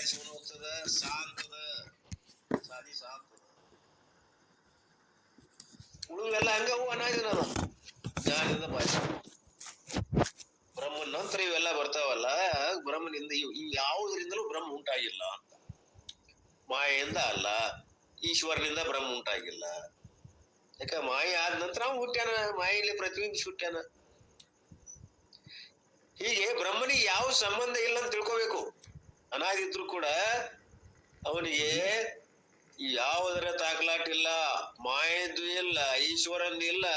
ಬಾಯಿಸ್ಕೊಂಡು ಹೋಗ್ತದ, ಶಾಂತದ, ಸಾದಿ ಶಾಂತದ. ಉಳಿವೆಲ್ಲ ಹಂಗವು ಅನಾದಿನದ ಜ್ಞಾನದಿಂದ ಬಾಯಿಸ್ಕೊಂಡು ಬ್ರಹ್ಮನ ನಂತರ ಇವೆಲ್ಲ ಬರ್ತಾವಲ್ಲ. ಬ್ರಹ್ಮನಿಂದ ಇವು ಯಾವುದರಿಂದಲೂ ಬ್ರಹ್ಮ ಉಂಟಾಗಿಲ್ಲ ಅಂತ. ಮಾಯೆಯಿಂದ ಅಲ್ಲ, ಈಶ್ವರನಿಂದ ಬ್ರಹ್ಮ ಉಂಟಾಗಿಲ್ಲ. ಯಾಕ ಮಾಯೆ ಆದ ನಂತರ ಅವನು ಹುಟ್ಟ್ಯಾನ, ಮಾಯೆಯಲ್ಲಿ ಪ್ರತಿಬಿಂಬಿಸಿ ಹುಟ್ಟ್ಯಾನ. ಹೀಗೆ ಬ್ರಹ್ಮನಿಗೆ ಯಾವ ಸಂಬಂಧ ಇಲ್ಲ ಅಂತ ತಿಳ್ಕೋಬೇಕು. ಅನಾದಿ ಇದ್ರು ಕೂಡ ಅವನಿಗೆ ಯಾವುದರ ತಾಕಲಾಟ ಇಲ್ಲ, ಮಾಯೆದ್ದು ಇಲ್ಲ, ಈಶ್ವರನ್ ಇಲ್ಲ.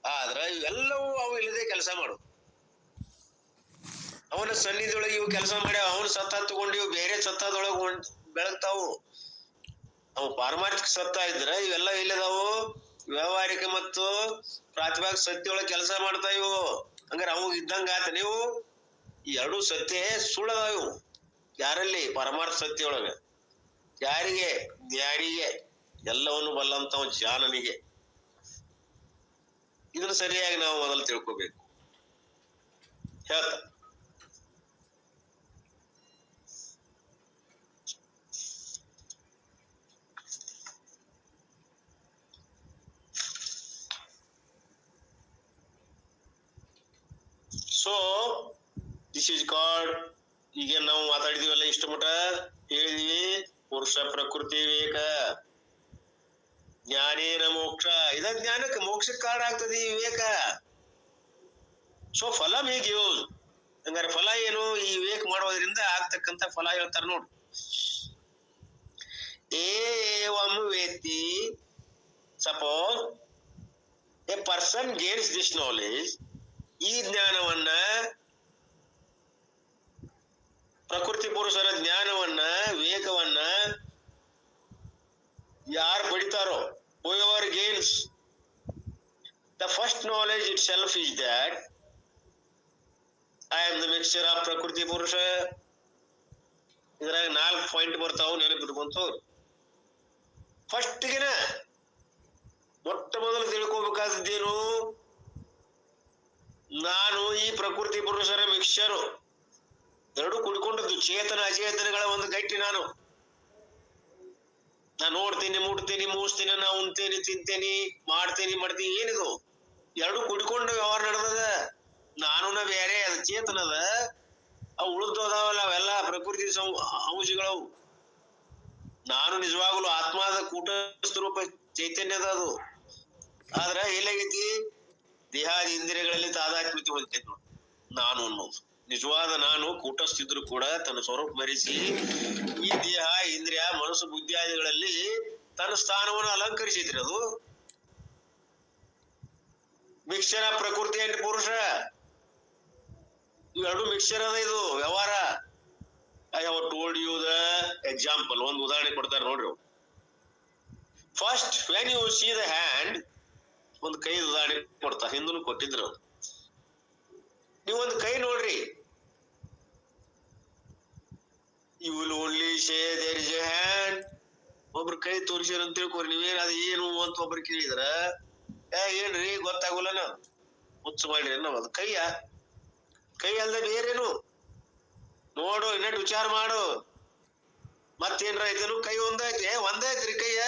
ಆದ್ರ ಇವೆಲ್ಲವೂ ಅವು ಇಲ್ಲದೆ ಕೆಲಸ ಮಾಡು. ಅವನ ಸನ್ನಿಧಿಯೊಳಗೆ ಇವು ಕೆಲಸ ಮಾಡ್ಯಾವ. ಅವನ ಸತ್ತ ತಗೊಂಡು ಇವು ಬೇರೆ ಸತ್ತದೊಳಗ ಬೆಳಗ್ತಾವು. ಅವು ಪಾರಮಾರ್ಥಿಕ ಸತ್ತ ಇದ್ರ ಇವೆಲ್ಲ ಇಲ್ಲದಾವು ವ್ಯಾವಹಾರಿಕ ಮತ್ತು ಪ್ರಾತಿಭಾಗ ಸತ್ಯೊಳಗೆ ಕೆಲಸ ಮಾಡ್ತಾ ಇವು. ಹಂಗಾರೆ ಅವು ಇದ್ದಂಗ ಆತ. ನೀವು ಈ ಎರಡೂ ಸತ್ಯ ಸುಳ್ಳದಾವ ಇವು. ಯಾರಲ್ಲಿ? ಪರಮಾರ್ಥ ಸತ್ಯ ಒಳಗ. ಯಾರಿಗೆ? ಜ್ಞಾನಿಗೆ, ಎಲ್ಲವನ್ನು ಬಲ್ಲಂತವ ಜಾನನಿಗೆ. ಇದನ್ನ ಸರಿಯಾಗಿ ನಾವು ಮೊದಲು ತಿಳ್ಕೋಬೇಕು. ಹೇಳ್ತ ಸೊ ದಿಸ್ ಇಸ್ ಕಾಲ್ಡ್, ಈಗ ನಾವು ಮಾತಾಡಿದೀವಲ್ಲ, ಇಷ್ಟು ಮಟ ಹೇಳಿದ್ವಿ. ಪುರುಷ ಪ್ರಕೃತಿ ವಿವೇಕ, ಜ್ಞಾನೇನ ಮೋಕ್ಷ. ಇದ ಜ್ಞಾನಕ್ಕೆ ಮೋಕ್ಷಕ್ಕೆ ಕಾರಣ ಆಗ್ತದೆ ಈ ವಿವೇಕ. ಸೊ ಫಲ ಹೇಗೆ ಯೂಸ್? ಹಂಗಾರೆ ಫಲ ಏನು? ಈ ವಿವೇಕ ಮಾಡೋದ್ರಿಂದ ಆಗ್ತಕ್ಕಂತ ಫಲ ಹೇಳ್ತಾರ ನೋಡ್ರಿ. ಏವಂ ವೇತ್ತಿ, suppose a person gains this knowledge, ಈ ಜ್ಞಾನವನ್ನ, ಪ್ರಕೃತಿ ಪುರುಷರ ಜ್ಞಾನವನ್ನ, ವಿವೇಕವನ್ನ ಯಾರು ಪಡಿತಾರೋ, whoever gains the first knowledge itself is that I am the mixture of ಪ್ರಕೃತಿ ಪುರುಷ. ಇದ್ರಾಗ 4 ಪಾಯಿಂಟ್ ಬರ್ತಾವ, ನೆನಪಿಟ್ಕೊಂತ. ಫಸ್ಟ್ಗೆನ ಮೊಟ್ಟ ಮೊದಲು ತಿಳ್ಕೋಬೇಕಾದದ್ದೇನು? ನಾನು ಈ ಪ್ರಕೃತಿ ಪುರುಷರ ಮಿಕ್ಸ್ಚರು, ಎರಡು ಕುಡ್ಕೊಂಡದ್ದು, ಚೇತನ ಅಚೇತನಗಳ ಒಂದು ಗಟ್ಟಿ. ನಾನು ನೋಡ್ತೀನಿ, ಮುಟ್ತೀನಿ, ಮೂಸ್ತೀನಿ, ನಾ ಉಣ್ತೀನಿ, ತಿಂತೇನಿ, ಮಾಡ್ತೀನಿ, ಏನಿದು? ಎರಡು ಕುಡ್ಕೊಂಡು ವ್ಯವಹಾರ ನಡೆದದ. ನಾನುನ ಬೇರೆ, ಅದು ಚೇತನದ. ಅವು ಉಳಿದೋದಾವಲ್ಲ, ಅವೆಲ್ಲ ಪ್ರಕೃತಿ ಅಂಶಗಳವು. ನಾನು ನಿಜವಾಗ್ಲು ಆತ್ಮದ ಕೂಟಸ್ಥ ರೂಪ ಚೈತನ್ಯದ ಅದು. ಆದ್ರ ಎಲ್ಲಾಗೈತಿ? ದೇಹಾದಿ ಇಂದ್ರಿಯಗಳಲ್ಲಿ ತಾದಾತ್ಮ್ಯತೆ ಹೊಂದ್ತೈತಿ ನೋಡಿ ನಾನು ಅನ್ನೋದು. ನಿಜವಾದ ನಾನು ಕೂಟಸ್ಥಿದ್ರು ಕೂಡ ತನ್ನ ಸ್ವರೂಪ ಮರೆಸಿ ಈ ದೇಹ, ಇಂದ್ರಿಯ, ಮನಸ್ಸು, ಬುದ್ಧಿಯಾದಿಗಳಲ್ಲಿ ತನ್ನ ಸ್ಥಾನವನ್ನು ಅಲಂಕರಿಸಿದ್ರಿ. ಅದು ಮಿಕ್ಸ್ಚರ್ ಆಫ್ ಪ್ರಕೃತಿ ಅಂಡ್ ಪುರುಷ, ಇವೆರಡು ಮಿಕ್ಸ್ಚರ್ ಅದ. ಇದು ವ್ಯವಹಾರ. I have told you the example. ಒಂದು ಉದಾಹರಣೆ ಕೊಡ್ತಾರೆ ನೋಡ್ರಿ. First when you see the hand, ಒಂದು ಕೈ ಉದಾಹರಣೆ ಕೊಡ್ತಾರೆ. ಹಿಂದೂ ಕೊಟ್ಟಿದ್ರು. ನೀವು ಒಂದು ಕೈ ನೋಡ್ರಿ, you will only say there is a hand. ಒಬ್ರು ಕೈ ತೋರಿಸಿರ ಅಂತ ತಿಳ್ಕೊರಿ. ನೀವೇನ್ ಅದು ಏನು ಅಂತ ಒಬ್ರು ಕೇಳಿದ್ರ, ಏನ್ರಿ ಗೊತ್ತಾಗೋಲ್ಲ, ನಾವು ಹುಚ್ಚ ಮಾಡ್ರಿ ನಾವ್. ಅದು ಕೈಯ? ಕೈ ಅಲ್ದ ಬೇರೇನು? ನೋಡು, ಇನ್ನಟ್ಟು ವಿಚಾರ ಮಾಡು. ಮತ್ತೇನ್ರ ಐತೇನು? ಕೈ ಒಂದೇ ಐತ್ರಿ ಕೈಯ.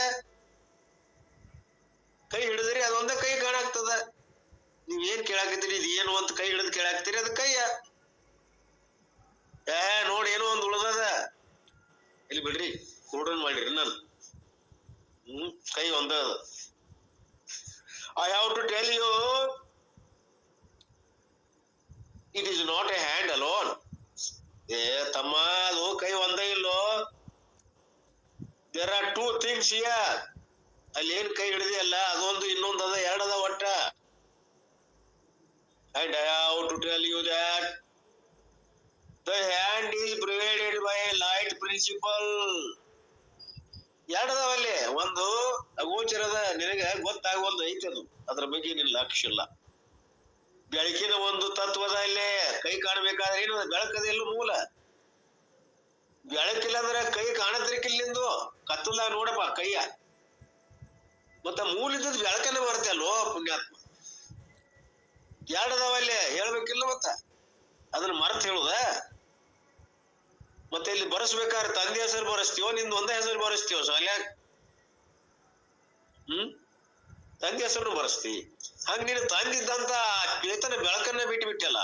ಕೈ ಹಿಡಿದ್ರಿ ಅದೊಂದೇ ಕೈ ಕಾಣಾಗ್ತದ. ನೀವ್ ಏನ್ ಕೇಳಾಕತ್ತೀರಿ? ಇದು ಏನು ಅಂತ ಕೈ ಹಿಡಿದು ಕೇಳಾಕ್ತೀರಿ? ಅದು ಕೈಯ. ನೋಡಿ, ಏನೋ ಒಂದು ಉಳ್ದದ. ಇಲ್ಲಿ ಬಿಡ್ರಿ, ಕೂಡನ್ ಮಾಡಿರಿ. ನಾನು ಕೈ ಒಂದ. I have to tell you, it is not a hand alone. ತಮ್ಮ, ಅದು ಕೈ ಒಂದೇ ಇಲ್ಲೋ. There are 2 things here. ಅಲ್ಲಿ ಏನ್ ಕೈ ಹಿಡಿದೆಯಲ್ಲ, ಅದೊಂದು ಇನ್ನೊಂದು ಅದ, ಎರಡದ ಒಟ್ಟ. And I have to tell you that the hand is pervaded by a light principle. ಎರಡದವಲ್ಲಿ, ಒಂದು ಅಗೋಚರದ, ನಿನಗೆ ಗೊತ್ತಾಗುವುದು ಐತದು, ಅದ್ರ ಬಗ್ಗೆ ನಿನ್ ಲಕ್ಷ್ಯ ಇಲ್ಲ. ಬೆಳಕಿನ ಒಂದು ತತ್ವದ ಇಲ್ಲೇ. ಕೈ ಕಾಣಬೇಕಾದ್ರೆ ಏನು? ಬೆಳಕದ ಎಲ್ಲೂ ಮೂಲ. ಬೆಳಕಿಲ್ಲ ಅಂದ್ರೆ ಕೈ ಕಾಣತ್ರಿಕಿಲ್ಲಿಂದು. ಕತ್ತಲ್ದಾಗ ನೋಡಪ್ಪ ಕೈಯ. ಮತ್ತ ಮೂಲ ಇದ್ದದ್ ಬೆಳಕನ್ನ ಬರುತ್ತೆ ಅಲ್ವೋ ಪುಣ್ಯಾತ್ಮ. ಎರಡದವಲ್ಲೇ ಹೇಳ್ಬೇಕಿಲ್ಲ. ಮತ್ತ ಅದನ್ನ ಮರ್ತ್ ಹೇಳುದ? ಮತ್ತೆ ಇಲ್ಲಿ ಬರೆಸ್ಬೇಕಾದ್ರೆ ತಂದೆ ಹೆಸರು ಬರೆಸ್ತೀವೋ ನಿಂದ ಒಂದೇ ಹೆಸರು ಬರೆಸ್ತೀವೋ ಶಾಲ್ಯಾಗ? ತಂದೆ ಹೆಸರು ಬರೆಸ್ತಿ. ಹಂಗ ನೀನು ತಂದಿದ್ದಂತ ಚೇತನ ಬೆಳಕನ್ನ ಬಿಟ್ಟಲ್ಲ,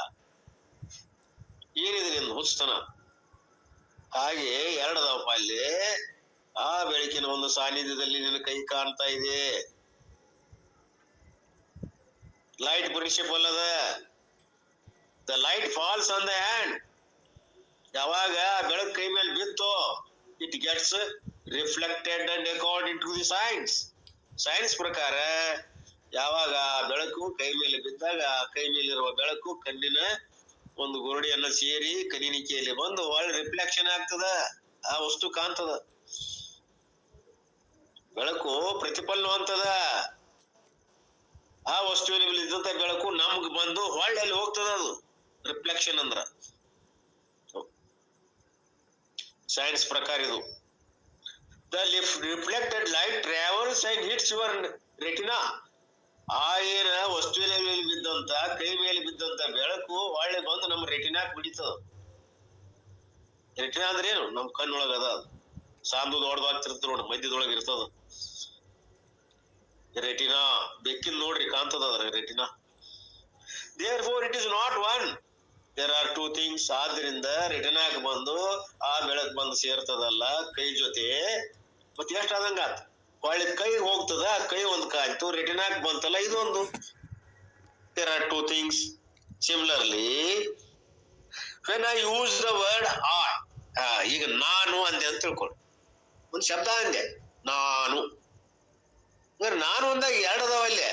ಏನಿದೆ ನಿನ್ ಹುಸ್ತನ? ಹಾಗೆ ಎರಡದವಪ್ಪ ಅಲ್ಲಿ. ಆ ಬೆಳಕಿನ ಒಂದು ಸಾನ್ನಿಧ್ಯದಲ್ಲಿ ನಿನ್ನ ಕೈ ಕಾಣ್ತಾ ಇದೆ. ಲೈಟ್ ಪ್ರಿನ್ಸಿಪಲ್ ಅದ. The light falls on the hand. ಯಾವಾಗ ಬೆಳಕು ಕೈ ಮೇಲೆ ಬಿತ್ತು, it gets reflected and according to the science. Science ಪ್ರಕಾರ ಯಾವಾಗ ಬೆಳಕು ಕೈ ಮೇಲೆ ಬಿದ್ದಾಗ ಕೈ ಮೇಲಿರುವ ಬೆಳಕು ಕಣ್ಣಿನ ಒಂದು ಗುರುಡಿಯನ್ನ ಸೇರಿ ಕಣ್ಣಿನಿಕೆಯಲ್ಲಿ ಬಂದು ಒಳ್ಳೆ ರಿಫ್ಲೆಕ್ಷನ್ ಆಗ್ತದ, ಆ ವಸ್ತು ಕಾಣ್ತದ. ಬೆಳಕು ಪ್ರತಿಫಲನವಂತದ. ಆ ವಸ್ತುವಿನ ಮೇಲೆ ಇದ್ದಂತ ಬೆಳಕು ನಮ್ಗ್ ಬಂದು ಹೊಳ್ಳಿ ಅಲ್ಲಿ ಹೋಗ್ತದ. ಅದು ರಿಫ್ಲೆಕ್ಷನ್ ಅಂದ್ರ ಸೈನ್ಸ್ ಪ್ರಕಾರ ಇದು. The reflected light travels and hits your retina. ಆ ಏನ ವಸ್ತುವಿನ ಮೇಲೆ ಬಿದ್ದಂತ ಕೈ ಮೇಲೆ ಬಿದ್ದಂತ ಬೆಳಕು ಒಳ್ಳೆ ಬಂದು ನಮ್ಮ ರೆಟಿನಾಕ್ ಬಿಡಿತದ. ರೆಟಿನಾ ಅಂದ್ರೆ ಏನು? ನಮ್ ಕಣ್ಣೊಳಗ ಅದ. ಸಾಂದು ದೊಡ್ಡದಾಗ್ತಿರ್ತದ ನೋಡ್ರಿ, ಮಧ್ಯದೊಳಗ ಇರ್ತದ ರೆಟಿನಾ. ಬೆಕ್ಕಿನ ನೋಡ್ರಿ ಕಾಣ್ತದ ಅದ್ರ retina. therefore it is not one, there are two things. ಆದ್ರಿಂದ ರೆಟಿನಾಕ್ ಬಂದು ಆ ಬೆಳಕ್ ಬಂದು ಸೇರ್ತದಲ್ಲ ಕೈ ಜೊತೆ. ಮತ್ತೆ ಎಷ್ಟ್ ಆದಂಗ ಆತ, ಒಳ್ಳೆ ಕೈ ಹೋಗ್ತದ, ಕೈ ಒಂದ್ ಕಾಯ್ತು, ರೆಟಿನಾಕ್ ಬಂತಲ್ಲ ಇದೊಂದು. there are two things. similarly when I use the word I, ಈಗ ನಾನು ಅಂದೆ ಅಂತ ತಿಳ್ಕೊಳ್ಳಿ. ಒಂದ್ ಶಬ್ದ ಅಂದೆ ನಾನು. ನಾನು ಅಂದಾಗ ಎರಡು ಅದಾವಲ್ಲೇ.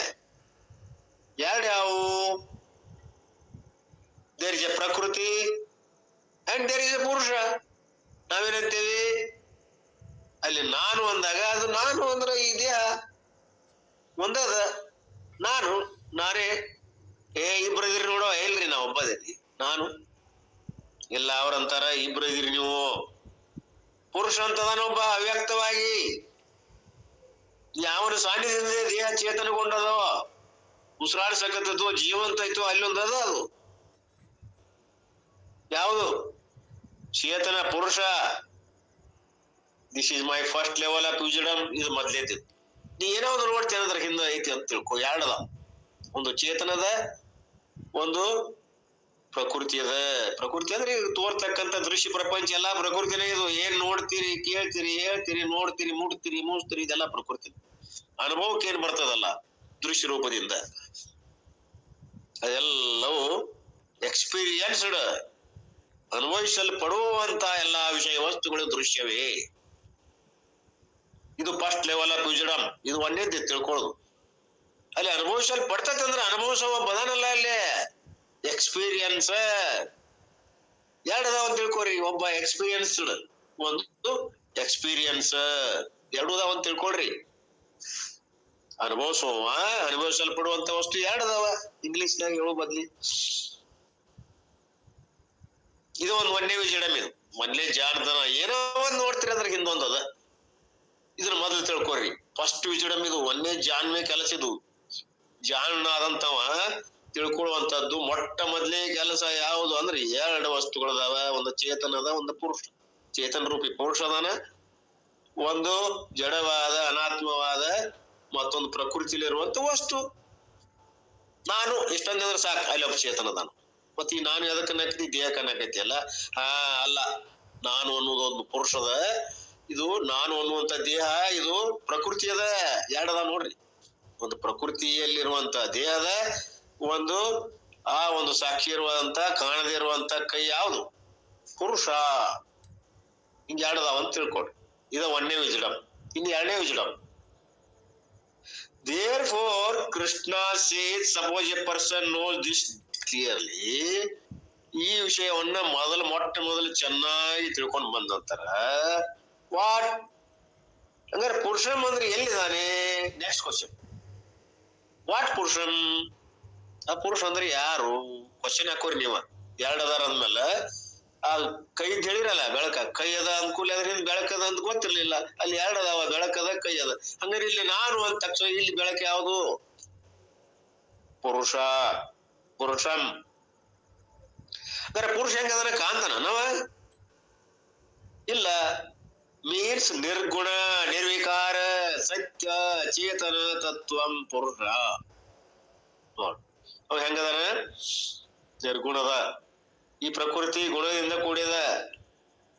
ಎರಡು ಯಾವು? ದೇರ್ ಇಸ್ ಎ ಪ್ರಕೃತಿ ಅಂಡ್ ದೇರ್ ಇಸ್ ಎ ಪುರುಷ. ನಾವೇನಂತೀವಿ ಅಲ್ಲಿ ನಾನು ಅಂದಾಗ, ಅದು ನಾನು ಅಂದ್ರೆ ಈ ದೇಹ ಒಂದದ. ನಾನು ನಾನೇ. ಇಬ್ರು ಇದ್ರಿ ನೋಡೋ, ಇಲ್ರಿ ನಾ ಒಬ್ಬದೇನಿ ನಾನು. ಇಲ್ಲ ಅವ್ರಂತಾರ ಇಬ್ರು ಇದ್ರಿ ನೀವು. ಪುರುಷ ಅಂತದಾನೊಬ್ಬ ಅವ್ಯಕ್ತವಾಗಿ. ಯಾವನ ಸಾನ್ನಿಧ್ಯದಿಂದ ದೇಹ ಚೇತನಗೊಂಡದೋ, ಉಸಿರಾಡ್ಸಕತ್ತದೋ, ಜೀವಂತ ಐತೋ ಅಲ್ಲೊಂದದ. ಅದು ಯಾವುದು? ಚೇತನ ಪುರುಷ. This is my first level of wisdom. ಇದು ಮೊದ್ಲೇತಿ. ನೀ ಏನೋ ಒಂದು ನೋಡ್ತೇನೆ ಅದ್ರ ಹಿಂದೆ ಐತಿ ಅಂತ ತಿಳ್ಕೊ. ಎರಡದ, ಒಂದು ಚೇತನದ, ಒಂದು ಪ್ರಕೃತಿ ಅದ. ಪ್ರಕೃತಿ ಅಂದ್ರೆ ತೋರ್ತಕ್ಕಂಥ ದೃಶ್ಯ ಪ್ರಪಂಚ ಎಲ್ಲ ಪ್ರಕೃತಿನೇ. ಇದು ಏನ್ ನೋಡ್ತೀರಿ, ಕೇಳ್ತೀರಿ, ಹೇಳ್ತೀರಿ, ನೋಡ್ತೀರಿ, ಮುಡ್ತೀರಿ, ಮೂಸ್ತೀರಿ, ಇದೆಲ್ಲ ಪ್ರಕೃತಿ. ಅನುಭವಕ್ಕೆ ಏನ್ ಬರ್ತದಲ್ಲ ದೃಶ್ಯ ರೂಪದಿಂದ, ಅದೆಲ್ಲವೂ ಎಕ್ಸ್ಪೀರಿಯನ್ಸ್ಡ್, ಅನುಭವಿಸಲ್ಪಡುವಂತ ಎಲ್ಲಾ ವಿಷಯ ವಸ್ತುಗಳು ದೃಶ್ಯವೇ. ಇದು ಫಸ್ಟ್ ಲೆವೆಲ್ ಆಫ್ ವಿಜ್ಡಮ್. ಇದು ಒಂದೇದ್ದು ತಿಳ್ಕೊಳ್ಳೋದು. ಅಲ್ಲಿ ಅನುಭವಿಸಲ್ಪಡ್ತೈತೆ ಅಂದ್ರೆ ಅನುಭವಿಸುವ ಬದನಲ್ಲ, ಅಲ್ಲೇ ಎಕ್ಸ್ಪೀರಿಯನ್ಸ್. ಎರಡದಾವ ಅಂತ ತಿಳ್ಕೊರಿ. ಒಬ್ಬ ಎಕ್ಸ್ಪೀರಿಯನ್ಸ್ಡ್, ಒಂದು ಎಕ್ಸ್ಪೀರಿಯನ್ಸ್. ಎರಡು ಅದಾವ ಅಂತ ತಿಳ್ಕೊಳ್ರಿ. ಅನುಭವಿಸುವ, ಅನುಭವಿಸಲ್ಪಡುವಂತ ವಸ್ತು ಎರಡದಾವ. ಇಂಗ್ಲಿಷ್ನಾಗ ಹೇಳೋ ಬದ್ಲಿ ಇದು ಒಂದು ಒಂದೇ ವಿಜಡಮ್. ಇದು ಮೊದ್ಲೇ ಜಾಣತನ. ಏನೋ ಒಂದ್ ನೋಡ್ತೀರಿ ಅದ್ರ ಹಿಂದೊಂದದ. ಇದನ್ನ ಮೊದಲು ತಿಳ್ಕೊರಿ. ಫಸ್ಟ್ ವಿಜಡಮ್ ಇದು. ಒಂದೇ ಜಾಣ್ಮೆ ಕೆಲಸ ಇದು. ಜಾಣನಾದಂತವ ತಿಳ್ಕೊಳ್ಳುವಂತದ್ದು ಮೊಟ್ಟ ಮೊದಲೇ ಕೆಲಸ ಯಾವುದು ಅಂದ್ರೆ ಎರಡು ವಸ್ತುಗಳದಾವ. ಒಂದು ಚೇತನದ, ಒಂದು ಪುರುಷ. ಚೇತನ ರೂಪಿ ಪುರುಷ ಅದಾನ. ಒಂದು ಜಡವಾದ ಅನಾತ್ಮವಾದ ಮತ್ತೊಂದು ಪ್ರಕೃತಿಲಿರುವಂತ ವಸ್ತು ನಾನು. ಇಷ್ಟೊಂದ್ರೆ ಸಾಕು, ಅಲ್ಲಿ ಒಬ್ಬ ಚೇತನ ಅದಾನ. ಮತ್ತೆ ಈ ನಾನು ಎದಕ್ಕೆ ನಕ್ತಿ? ದೇಹಕ್ಕೆ ಅನ್ನಕೈತಿ ಅಲ್ಲ. ಅಲ್ಲ, ನಾನು ಅನ್ನೋದೊಂದು ಪುರುಷದ. ಇದು ನಾನು ಅನ್ನುವಂತ ದೇಹ, ಇದು ಪ್ರಕೃತಿ ಅದ. ಎರಡದ ನೋಡ್ರಿ. ಒಂದು ಪ್ರಕೃತಿಯಲ್ಲಿರುವಂತ ದೇಹದ, ಒಂದು ಆ ಒಂದು ಸಾಕ್ಷಿ ಇರುವಂತ ಕಾಣದೇ ಇರುವಂತ ಕೈ ಯಾವುದು? ಪುರುಷ. ಹಿಂಗ ಎರಡದಾವ ಅಂತ ತಿಳ್ಕೊಡ್ರಿ. ಇದ ಒಂದೇ ವಿಜ್ಡಮ್. ಇನ್ನು ಎರಡನೇ wisdom. Therefore Krishna says, suppose a person knows this clearly. ಈ ವಿಷಯವನ್ನ ಮೊಟ್ಟ ಮೊದಲು ಚೆನ್ನಾಗಿ ತಿಳ್ಕೊಂಡು ಬಂದ ನಂತರ ವಾಟ್ ಹಂಗಾರೆ ಪುರುಷಂ ಅಂದ್ರೆ ಎಲ್ಲಿದ್ದಾನೆ? Next question. ವಾಟ್ ಪುರುಷಂ? ಆ ಪುರುಷ ಅಂದ್ರೆ ಯಾರು? ಕ್ವಶನ್ ಹಾಕೋರಿ ನೀವ. ಎರಡು ಅದಾರ ಅಂದ್ಮೇಲೆ ಆ ಕೈ ಹೇಳಿರಲ್ಲ, ಬೆಳಕ ಕೈ ಅದ ಅನುಕೂಲ, ಅದರಿಂದ ಬೆಳಕದ ಅಂತ ಗೊತ್ತಿರ್ಲಿಲ್ಲ. ಅಲ್ಲಿ ಎರಡು ಅದಾವ, ಬೆಳಕದ, ಕೈ ಅದ. ಹಂಗಾರೆ ಇಲ್ಲಿ ನಾನು ಅಂದ ತಕ್ಷಣ ಇಲ್ಲಿ ಬೆಳಕು ಯಾವುದು? ಪುರುಷ. ಪುರುಷಂ. ಹಂಗಾರೆ ಪುರುಷ ಹೆಂಗದನ? ಕಾಂತನ ನಾವ? ಇಲ್ಲ. ಮೀನ್ಸ್ ನಿರ್ಗುಣ, ನಿರ್ವಿಕಾರ, ಸತ್ಯ, ಚೇತನ ತತ್ವಂ ಪುರುಷ. ನೋಡ್ ಅವ ಹೆಂಗದಾನ? ನಿರ್ಗುಣದ. ಈ ಪ್ರಕೃತಿ ಗುಣದಿಂದ ಕೂಡಿದ.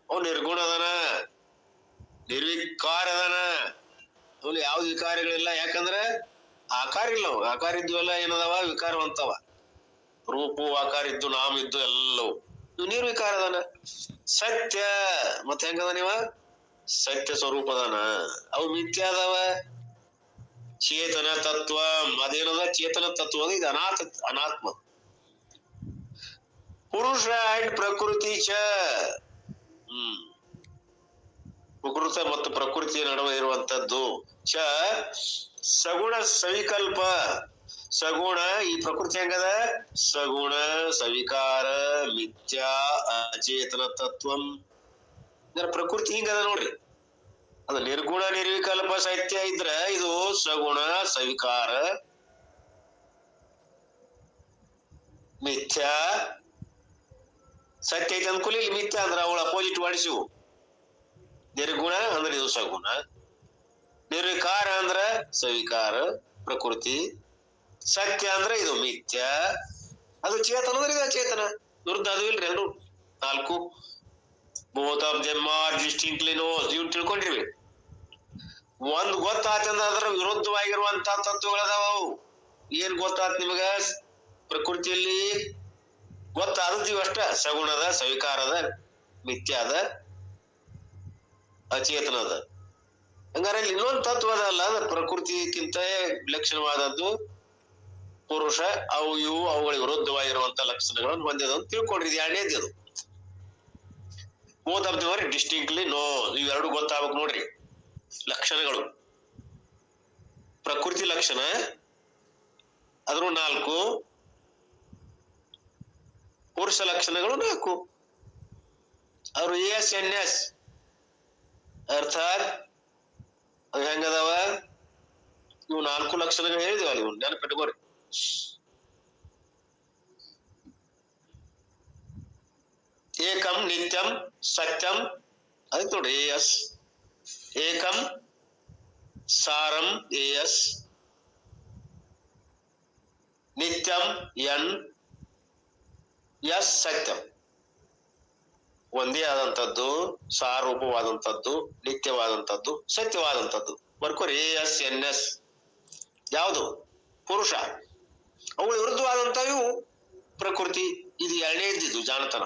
ಅವ್ ನಿರ್ಗುಣ ಅದಾನ, ನಿರ್ವಿಕಾರ ಅದಾನ. ಅವನು ಯಾವ್ದು ವಿಕಾರಗಳಿಲ್ಲ. ಯಾಕಂದ್ರ ಆಕಾರ ಇಲ್ಲ. ಅವು ಆಕಾರ ಇದ್ವೆಲ್ಲ ಏನದಾವ? ವಿಕಾರವಂತವ. ರೂಪು ಆಕಾರ ಇದ್ದು, ನಾಮ ಇದ್ದು ಎಲ್ಲವು. ಇವ್ ನಿರ್ವಿಕಾರ ಅದಾನ. ಸತ್ಯ ಮತ್ತ ಹೆಂಗದ ನೀವ? ಸತ್ಯ ಸ್ವರೂಪ ಅದಾನ. ಅವು ಮಿಥ್ಯ ಅದಾವ. ಚೇತನ ತತ್ವ ಅದೇನದ? ಚೇತನ ತತ್ವ ಇದು ಅನಾತ್ಮ. ಪುರುಷ ಅಂಡ್ ಪ್ರಕೃತಿ ಚ. ಪ್ರಕೃತ ಮತ್ತು ಪ್ರಕೃತಿಯ ನಡುವೆ ಇರುವಂತದ್ದು. ಚ ಸಗುಣ ಸವಿಕಲ್ಪ. ಸಗುಣ ಈ ಪ್ರಕೃತಿ ಹೆಂಗದ? ಸಗುಣ, ಸವಿಕಾರ, ಮಿಥ್ಯಾ, ಅಚೇತನ ತತ್ವಂ. ಪ್ರಕೃತಿ ಹಿಂಗದ ನೋಡ್ರಿ. ಅದು ನಿರ್ಗುಣ, ನಿರ್ವಿಕಲ್ಪ, ಸತ್ಯ ಇದ್ರ ಇದು ಸಗುಣ, ಸವಿಕಾರ, ಮಿಥ್ಯಾ. ಸತ್ಯ ಐತೆ ಅನ್ಕೂಲಿ. ಇಲ್ಲಿ ಮಿಥ್ಯಾ ಅಂದ್ರ ಅವಳ ಅಪೋಸಿಟ್ ಮಾಡಿಸಿವು. ನಿರ್ಗುಣ ಅಂದ್ರೆ ಇದು ಸಗುಣ, ನಿರ್ವಿಕಾರ ಅಂದ್ರ ಸವಿಕಾರ ಪ್ರಕೃತಿ, ಸತ್ಯ ಅಂದ್ರ ಇದು ಮಿಥ್ಯ, ಅದು ಚೇತನ ಅಂದ್ರೆ ಇದು ಅಚೇತನ. ವಿರುದ್ಧ ಅದು ಇಲ್ರಿ. ಎರಡು ನಾಲ್ಕು. Both of them are distinctly knows. ಇವ್ ತಿಳ್ಕೊಂಡಿರ್ವಿ. ಒಂದ್ ಗೊತ್ತಾತಂದ್ರ ಅದ್ರ ವಿರುದ್ಧವಾಗಿರುವಂತ ತತ್ವಗಳದಾವ. ಏನ್ ಗೊತ್ತಾತ್ ನಿಮಗ? ಪ್ರಕೃತಿಯಲ್ಲಿ ಗೊತ್ತಾದದ್ದು ಅಷ್ಟ. ಸಗುಣದ, ಸವಿಕಾರದ, ಮಿಥ್ಯಾದ, ಅಚೇತನದ. ಹಂಗಾರೆ ಇಲ್ಲಿ ಇನ್ನೊಂದು ತತ್ವ ಅದಲ್ಲ, ಪ್ರಕೃತಿಗಿಂತ ವಿಲಕ್ಷಣವಾದದ್ದು ಪುರುಷ. ಅವು ಇವು ಅವುಗಳಿಗೆ ವಿರುದ್ಧವಾಗಿರುವಂತ ಲಕ್ಷಣಗಳನ್ನು ಹೊಂದಿದ ಅಂತ ತಿಳ್ಕೊಂಡ್ರಿ. ಇದು ಎರಡನೇದು. ಅದು both of them are distinctly know. ಇವೆರಡು ಗೊತ್ತಾಗ್ಬೇಕು ನೋಡ್ರಿ. ಲಕ್ಷಣಗಳು, ಪ್ರಕೃತಿ ಲಕ್ಷಣ ಅದ್ರ 4, ಪುರುಷ ಲಕ್ಷಣಗಳು 4. ಅವ್ರು ESNS ಅರ್ಥಾತ್ ಅವ್ ಹೆಂಗದಾವ? ಇವು 4 ಲಕ್ಷಣಗಳು ಹೇಳಿದಿವಲ್ಲ, ಇವ್ ನೆನಪಿಟ್ಕೋರಿ. ಏಕಂ ನಿತ್ಯಂ ಸತ್ಯಂ ಆಯ್ತು ನೋಡಿ. AS ಏಕಂ ಸಾರಂ AS, ನಿತ್ಯಂ N, S ಸತ್ಯಂ. ಒಂದೇ ಆದಂತದ್ದು, ಸಾರೂಪವಾದಂತದ್ದು, ನಿತ್ಯವಾದಂತದ್ದು, ಸತ್ಯವಾದಂತದ್ದು. ಬರ್ಕೋರಿ. ESNS ಯಾವುದು? ಪುರುಷ. ಅವು ವಿರುದ್ಧವಾದಂತ ಇವು ಪ್ರಕೃತಿ. ಇದು ಎರಡನೇದಿದ್ದು ಜಾಣತನ.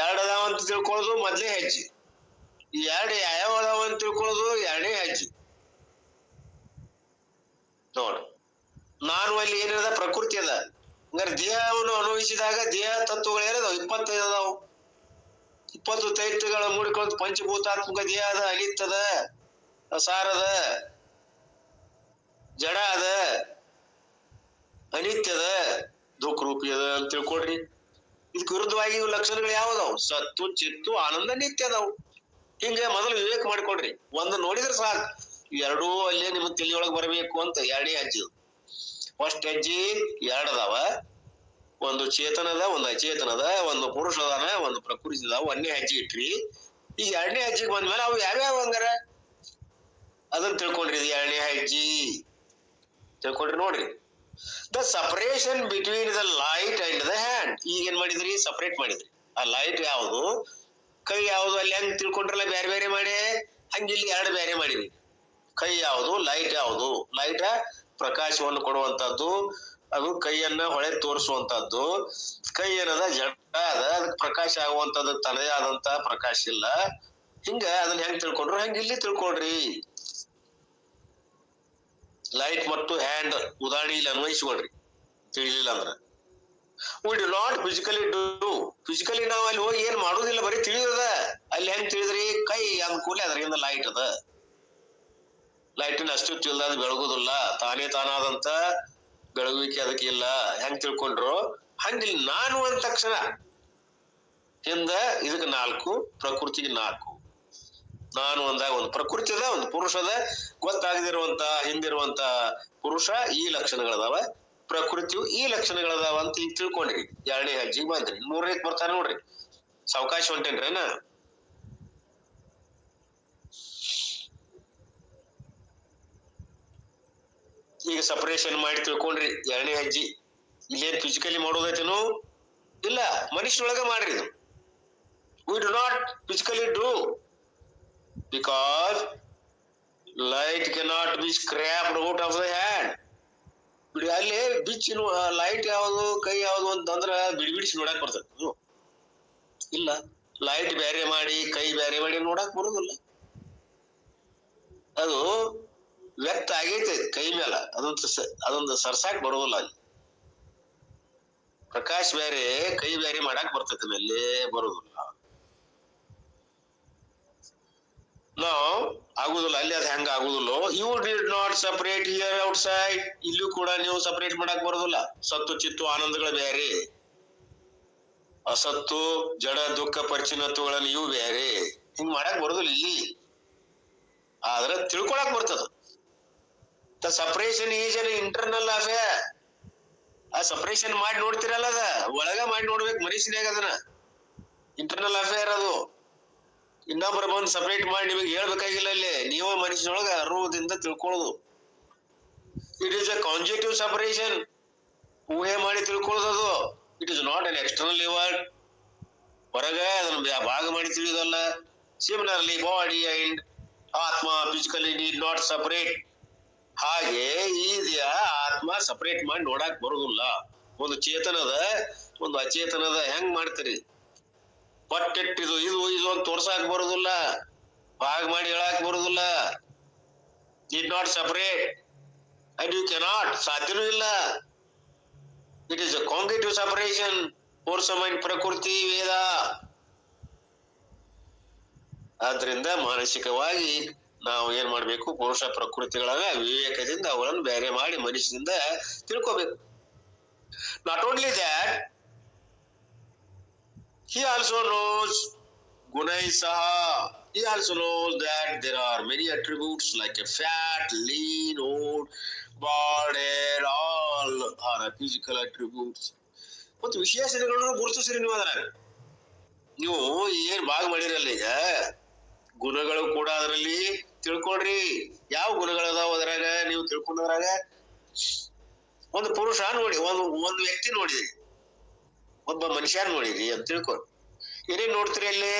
ಎರಡದಾವ ಅಂತ ತಿಳ್ಕೊಳ್ಳೋದು ಮೊದ್ಲೇ ಹೆಜ್ಜೆ. ಎರಡು ಯಾವ ಅದಾವ ಅಂತ ತಿಳ್ಕೊಳ್ಳೋದು ಎರಡನೇ ಹೆಜ್ಜೆ. ನೋಡ, ನಾನು ಅಲ್ಲಿ ಏನಿದ? ಪ್ರಕೃತಿ ಅದ. ಹಂಗಾರೆ ದೇಹವನ್ನು ಅನುಭವಿಸಿದಾಗ ದೇಹ ತತ್ವಗಳೇನದಾವ? 25 ಅದಾವ. 20 ತೈತ್ವಗಳ ಮೂಡಿಕೊಳ್ಳೋದು ಪಂಚಭೂತಾತ್ಮಕ ದೇಹ ಅದ. ಅನಿತ್ಯದ, ಸಾರದ, ಜಡ ಅದ, ಅನಿತ್ಯದ, ದುಃಖ ರೂಪಿ ಅದ ಅಂತ ತಿಳ್ಕೊಡ್ರಿ. ಇದಕ್ಕೆ ವಿರುದ್ಧವಾಗಿ ಇವು ಲಕ್ಷಣಗಳು ಯಾವ್ದಾವ್? ಸತ್ತು, ಚಿತ್ತು, ಆನಂದ, ನಿತ್ಯ ಅದಾವು. ಹಿಂಗ ಮೊದಲು ವಿವೇಕ ಮಾಡ್ಕೊಡ್ರಿ. ಒಂದು ನೋಡಿದ್ರೆ ಸಾಕು. ಎರಡೂ ಅಲ್ಲೇ ನಿಮ್ಮ ತಲೆಯೊಳಗೆ ಬರಬೇಕು ಅಂತ ಎರಡೇ ಹೆಜ್ಜೆ. ಫಸ್ಟ್ ಹೆಜ್ಜೆ ಎರಡದಾವ. ಒಂದು ಚೇತನದ, ಒಂದು ಅಚೇತನದ, ಒಂದು ಪುರುಷ ಅದಾನ, ಒಂದು ಪ್ರಕೃತಿ ಅದಾವ. ಒಂದನೇ ಹೆಜ್ಜೆ ಇಟ್ರಿ. ಈಗ ಎರಡನೇ ಹೆಜ್ಜೆಗೆ ಬಂದ್ಮೇಲೆ ಅವು ಯಾವ್ಯಾವ ಹಂಗಾರ ಅದನ್ನ ತಿಳ್ಕೊಂಡ್ರಿ. ಇದು ಎರಡನೇ ಹೆಜ್ಜೆ ತಿಳ್ಕೊಂಡ್ರಿ ನೋಡ್ರಿ. The separation between the light and the hand. ಈಗ ಏನ್ ಮಾಡಿದ್ರಿ? ಸಪರೇಟ್ ಮಾಡಿದ್ರಿ. ಆ ಲೈಟ್ ಯಾವುದು, ಕೈ ಯಾವುದು, ಅಲ್ಲಿ ಹೆಂಗ್ ತಿಳ್ಕೊಂಡ್ರಲ್ಲ ಬೇರೆ ಬೇರೆ ಮಾಡಿ, ಹಂಗಿಲ್ಲಿ ಎರಡು ಬೇರೆ ಮಾಡಿದ್ರಿ. ಕೈ ಯಾವುದು, ಲೈಟ್ ಯಾವುದು? ಲೈಟ್ ಪ್ರಕಾಶವನ್ನು ಕೊಡುವಂತದ್ದು, ಅದು ಕೈಯನ್ನ ಹೊಳೆ ತೋರಿಸುವಂತದ್ದು. ಕೈ ಏನದ? ಜಡ ಅದ, ಅದಕ್ಕೆ ಪ್ರಕಾಶ ಆಗುವಂತದ್ದು ತನ್ನದೇ ಆದಂತ ಪ್ರಕಾಶ ಇಲ್ಲ. ಹಿಂಗ ಅದನ್ನ ಹೆಂಗ್ ತಿಳ್ಕೊಂಡ್ರು ಹಂಗ ಇಲ್ಲಿ ತಿಳ್ಕೊಳ್ರಿ. ಲೈಟ್ ಮತ್ತು ಹ್ಯಾಂಡ್ ಉದಾಹರಣೆ ಇಲ್ಲಿ ಅನ್ವಯಿಸ್ಕೊಳ್ರಿ. ತಿಳಿಲಿಲ್ಲ ಅಂದ್ರ we do not physically do. Physically ನಾವು ಅಲ್ಲಿ ಹೋಗಿ ಏನ್ ಮಾಡುದಿಲ್ಲ, ಬರೀ ತಿಳಿಯೋದ. ಅಲ್ಲಿ ಹೆಂಗ್ ತಿಳಿದ್ರಿ? ಕೈ ಅನುಕೂಲ ಅದರಿಂದ ಲೈಟ್ ಅದ. ಲೈಟಿನ ಅಸ್ತಿತ್ವ ಇಲ್ಲ, ಅದು ಬೆಳಗುದಿಲ್ಲ. ತಾನೇ ತಾನಾದಂತ ಬೆಳಗುವಿಕೆ ಅದಕ್ಕೆ ಇಲ್ಲ. ಹೆಂಗ್ ತಿಳ್ಕೊಂಡ್ರು ಹಂಗಿಲ್ಲ. ನಾನು ಅಂದ ತಕ್ಷಣ ಹಿಂದ ಇದಕ್ಕೆ 4, ಪ್ರಕೃತಿಗೆ 4. ನಾನು ಅಂದಾಗ ಒಂದು ಪ್ರಕೃತಿ ಅದ, ಒಂದು ಪುರುಷದ. ಗೊತ್ತಾಗದಿರುವಂತ ಹಿಂದಿರುವಂತ ಪುರುಷ ಈ ಲಕ್ಷಣಗಳದಾವ, ಪ್ರಕೃತಿಯು ಈ ಲಕ್ಷಣಗಳದಾವ ಅಂತ ಈಗ ತಿಳ್ಕೊಂಡ್ರಿ. ಎರಡನೇ ಹೆಜ್ಜೆಗೆ ಬಂದ್ರಿ. 3ನೇಕ್ ಬರ್ತಾನೆ ನೋಡ್ರಿ. ಸಾವಕಾಶ ಹೊಂಟೇನ್ರೇನ? ಹಿಂಗ ಸಪರೇಷನ್ ಮಾಡಿ ತಿಳ್ಕೊಂಡ್ರಿ. ಎರಡನೇ ಹೆಜ್ಜೆ ಇಲ್ಲೇನ್ ಫಿಸಿಕಲಿ ಮಾಡೋದೈತೇನು ಇಲ್ಲ, ಮನುಷ್ಯನೊಳಗ ಮಾಡ್ರಿ ಇದು. We do not physically do because light cannot be scraped out of the hand. ಬಿಡಿ ಅಲ್ಲಿ ಬಿಚ್ಚಿ ಲೈಟ್ ಯಾವುದು ಕೈ ಯಾವುದು ಅಂತಂದ್ರ ಬಿಡಿಸಿ ನೋಡಕ್ ಬರ್ತದೆ ಇಲ್ಲ. ಲೈಟ್ ಬ್ಯಾರೆ ಮಾಡಿ ಕೈ ಬ್ಯಾರೆ ಮಾಡಿ ನೋಡಕ್ ಬರುದಿಲ್ಲ. ಅದು ವ್ಯಕ್ತ ಆಗೈತೆ ಕೈ ಮೇಲ, ಅದೊಂದು ಸರ್ಸಾಕ್ ಬರುದಿಲ್ಲ. ಅಲ್ಲಿ ಪ್ರಕಾಶ್ ಬೇರೆ ಕೈ ಬೇರೆ ಮಾಡಾಕ್ ಬರ್ತೈತಿ, ಅಲ್ಲಿ ಬರುದಿಲ್ಲ. ನಾವು ಆಗುದಿಲ್ಲ, ಅಲ್ಲಿ ಅದ್ ಹೆಂಗ ಆಗುದಿಲ್ಲ. You did not separate here outside. ಇಲ್ಲೂ ಕೂಡ ನೀವು ಸಪರೇಟ್ ಮಾಡಕ್ ಬರುದಿಲ್ಲ. ಸತ್ತು ಚಿತ್ತು ಆನಂದಗಳು ಬೇರೆ, ಅಸತ್ತು ಜಡ ದುಃಖ ಪರಿಚಿನತ್ವಗಳನ್ನ ಇವು ಬೇರೆ. ಹಿಂಗ್ ಮಾಡಕ್ ಬರುದಿಲ್ಲ ಇಲ್ಲಿ, ಆದ್ರ ತಿಳ್ಕೊಳಕ್ ಬರ್ತದ. The separation is an internal affair. ಆ ಸಪರೇಷನ್ ಮಾಡಿ ನೋಡ್ತಿರಲ್ಲ, ಅದ ಒಳಗ ಮಾಡಿ ನೋಡ್ಬೇಕು ಮನುಷ್ಯನಾಗ. ಅದನ್ನ ಇಂಟರ್ನಲ್ ಅಫೇರ್ ಅದು. ಇನ್ನೊಬ್ಬರ ಬಂದು ಸಪರೇಟ್ ಮಾಡಿ ನಿಮಗೆ ಹೇಳ್ಬೇಕಾಗಿಲ್ಲ. ಅಲ್ಲಿ ನೀವು ಮನುಷ್ಯನೊಳಗ ಅರಿವುದಿಂದ ತಿಳ್ಕೊಳ್ಳೋದು. It is a cognitive separation. ಊಹೆ ಮಾಡಿ ತಿಳ್ಕೊಳ್ಳೋದು. It is not an external level. ಹೊರಗ ಅದನ್ನ ಭಾಗ ಮಾಡಿ ತಿಳಿಯೋದಲ್ಲ. ಸಿಮಿಲರ್ಲಿ ಬಾಡಿ ಅಂಡ್ ಆತ್ಮ ಫಿಸಿಕಲಿ ನೀಡ್ ನಾಟ್ ಸಪರೇಟ್. ಹಾಗೆ ಇದೆಯ ಆತ್ಮ ಸಪರೇಟ್ ಮಾಡಿ ನೋಡಾಕ್ ಬರುದಿಲ್ಲ. ಒಂದು ಚೇತನದ ಒಂದು ಅಚೇತನದ ಹೆಂಗ್ ಮಾಡ್ತೀರಿ? ಪಟ್ಟೆಟ್ಟಿದು ಇದು ಇದು ಅಂತ ತೋರ್ಸಾಕ್ ಬರುದಿಲ್ಲ, ಭಾಗ ಮಾಡಿ ಹೇಳಾಕ್ ಬರುದಿಲ್ಲ. Need not separate and you cannot, ಸಾಧ್ಯನೂ ಇಲ್ಲ. It is a cognitive separation. ಪುರುಷ ಮೈಂಡ್ ಪ್ರಕೃತಿ ವೇದ. ಆದ್ರಿಂದ ಮಾನಸಿಕವಾಗಿ ನಾವು ಏನ್ ಮಾಡ್ಬೇಕು? ಪುರುಷ ಪ್ರಕೃತಿಗಳನ್ನ ವಿವೇಕದಿಂದ ಅವುಗಳನ್ನು ಬೇರೆ ಮಾಡಿ ಮನುಷ್ಯನಿಂದ ತಿಳ್ಕೋಬೇಕು. Not only that, he also knows gunai saha. He also knows that there are many attributes like a fat, lean, old, bald hair. All are physical attributes. ಮತ್ತು ವಿಶೇಷಣಗಳನ್ನು ಗುರುತಿಸ್ರಿ ನೀವು. ಅದ್ರಾಗ ನೀವು ಏನ್ ಭಾಗ ಮಾಡಿರಲ್ಲ ಈಗ, ಗುಣಗಳು ಕೂಡ ಅದರಲ್ಲಿ ತಿಳ್ಕೊಡ್ರಿ. ಯಾವ ಗುಣಗಳದಾವ ಅದ್ರಾಗ ನೀವು ತಿಳ್ಕೊಂಡದ್ರಾಗ? ಒಂದು ಪುರುಷ ನೋಡಿ, ಒಂದು ವ್ಯಕ್ತಿ ನೋಡಿದ್ರಿ, ಒಬ್ಬ ಮನುಷ್ಯ ನೋಡಿದ್ರಿ ಅಂತ ತಿಳ್ಕೊ. ಏನೇನ್ ನೋಡ್ತೀರಿ ಅಲ್ಲಿ?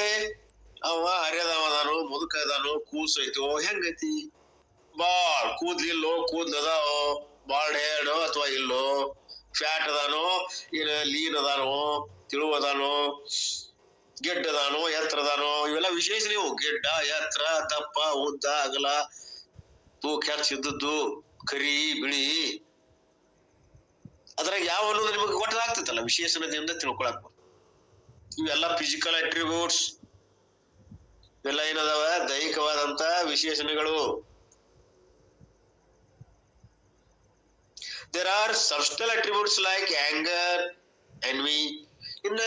ಅವ ಹರಿಯದವ ಅದಾನು, ಮುದುಕ ಅದಾನು, ಕೂಸ್ ಐತೋ, ಹೆಂಗೈತಿ? ಕೂದ್ಲಿಲ್ಲೋ, ಕೂದ್ಲದಾವೋ, ಬಾಲ್ಡ್ ಹೇರ್ಡೋ ಅಥವಾ ಇಲ್ಲೋ, ಫ್ಯಾಟ್ ಅದಾನೋ, ಏನ ಲೀನ್ ಅದಾನೋ, ತಿಳುವದಾನೋ, ಗೆಡ್ಡ ಅದಾನೋ, ಎತ್ತರ ಅದಾನೋ, ಇವೆಲ್ಲ ವಿಶೇಷ. ನೀವು ಗೆಡ್ಡ, ಎತ್ತರ, ದಪ್ಪ, ಉದ್ದ, ಅಗಲ, ತೂಕ ಹೆಚ್ಚಿದ್ದದ್ದು, ಕರಿ, ಬಿಳಿ, ಅದ್ರಾಗ ಯಾವ ಅನ್ನೋದು ನಿಮಗೆ ಗೊತ್ತಾಗ್ತೈತಲ್ಲ, ವಿಶೇಷಣದಿಂದ ತಿಳ್ಕೊಳಕ್. ಇವೆಲ್ಲ ಫಿಸಿಕಲ್ ಅಟ್ರಿಬ್ಯೂಟ್ಸ್. ಇವೆಲ್ಲ ಏನದಾವ? ದೈಹಿಕವಾದಂತ ವಿಶೇಷಣಗಳು. There are subtle attributes like anger, envy. ಇನ್ನ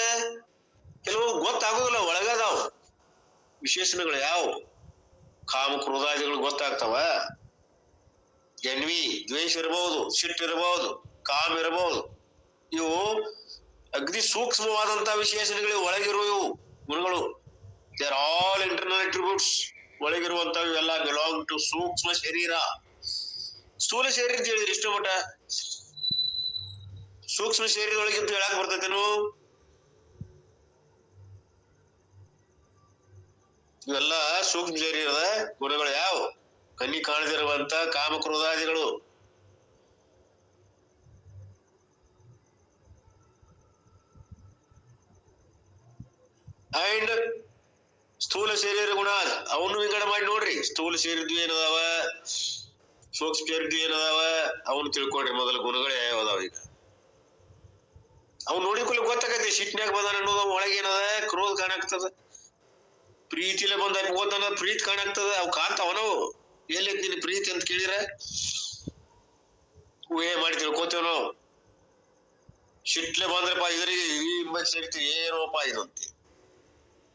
ಕೆಲವು ಗೊತ್ತಾಗೋದಿಲ್ಲ, ಒಳಗದಾವ ವಿಶೇಷಣಗಳು. ಯಾವ? ಕಾಮ ಕ್ರೋಧಾದಿಗಳು ಗೊತ್ತಾಗ್ತಾವ. ಎನ್ವಿ ದ್ವೇಷ ಇರಬಹುದು, ಸಿಟ್ಟು ಇರಬಹುದು, ಕಾಮ ಇರಬಹುದು. ಇವು ಅಗ್ದಿ ಸೂಕ್ಷ್ಮವಾದಂತ ವಿಶೇಷಣಗಳು, ಒಳಗಿರುವ ಇವು ಗುಣಗಳು. They are all internal attributes. ಒಳಗಿರುವಂತವು ಇವೆಲ್ಲ ಬಿಲಾಂಗ್ ಟು ಸೂಕ್ಷ್ಮ ಶರೀರ. ಸ್ಥೂಲ ಶರೀರ ಹೇಳಿದ್ರಿ ಇಷ್ಟು ಮಟ್ಟ. ಸೂಕ್ಷ್ಮ ಶರೀರದೊಳಗಿಂತ ಹೇಳಕ್ ಬರ್ತೈತೇನು? ಇವೆಲ್ಲ ಸೂಕ್ಷ್ಮ ಶರೀರದ ಗುಣಗಳು. ಯಾವ? ಕಣ್ಣಿ ಕಾಣದಿರುವಂತ ಕಾಮ ಕ್ರೋಧಾದಿಗಳು. ಅಂಡ್ ಸ್ಥೂಲ ಶರೀರ ಗುಣ, ಅವನು ವಿಂಗಡ ಮಾಡಿ ನೋಡ್ರಿ. ಸ್ಥೂಲ ಶರೀರದ್ದು ಏನದಾವ, ಸೂಕ್ಷ್ಮ ಶರೀರದ್ದು ಏನದಾವ, ಅವನು ತಿಳ್ಕೊಡ್ರಿ. ಮೊದಲ ಗುಣಗಳು ಯಾವ್ದಾವ? ಈಗ ಅವ್ನು ನೋಡಿಕೊಳ್ಳಿ ಗೊತ್ತಾಗತ್ತೆ. ಸಿಟ್ನ್ಯಾಗ ಬಂದಾನ ಅನ್ನೋದು ಒಳಗೆ ಏನದ? ಕ್ರೋಧ ಕಾಣಾಗ್ತದ. ಪ್ರೀತಿಲೆ ಬಂದ ಹೋದ ಪ್ರೀತಿ ಕಾಣಾಗ್ತದ. ಅವ್ ಕಾಣ್ತಾವನವು. ಎಲ್ಲೈತಿ ನಿನ್ ಪ್ರೀತಿ ಅಂತ ಕೇಳಿರ ಊಹೆ ಮಾಡಿ ತಿಳ್ಕೊತೇವ್ ನಾವು. ಸಿಟ್ಲೆ ಬಂದ್ರಪ್ಪ ಇದ್ರಿಗೆ ಈ ಸೇರ್ತಿ ಏನೋಪ್ಪ ಇದಂತೆ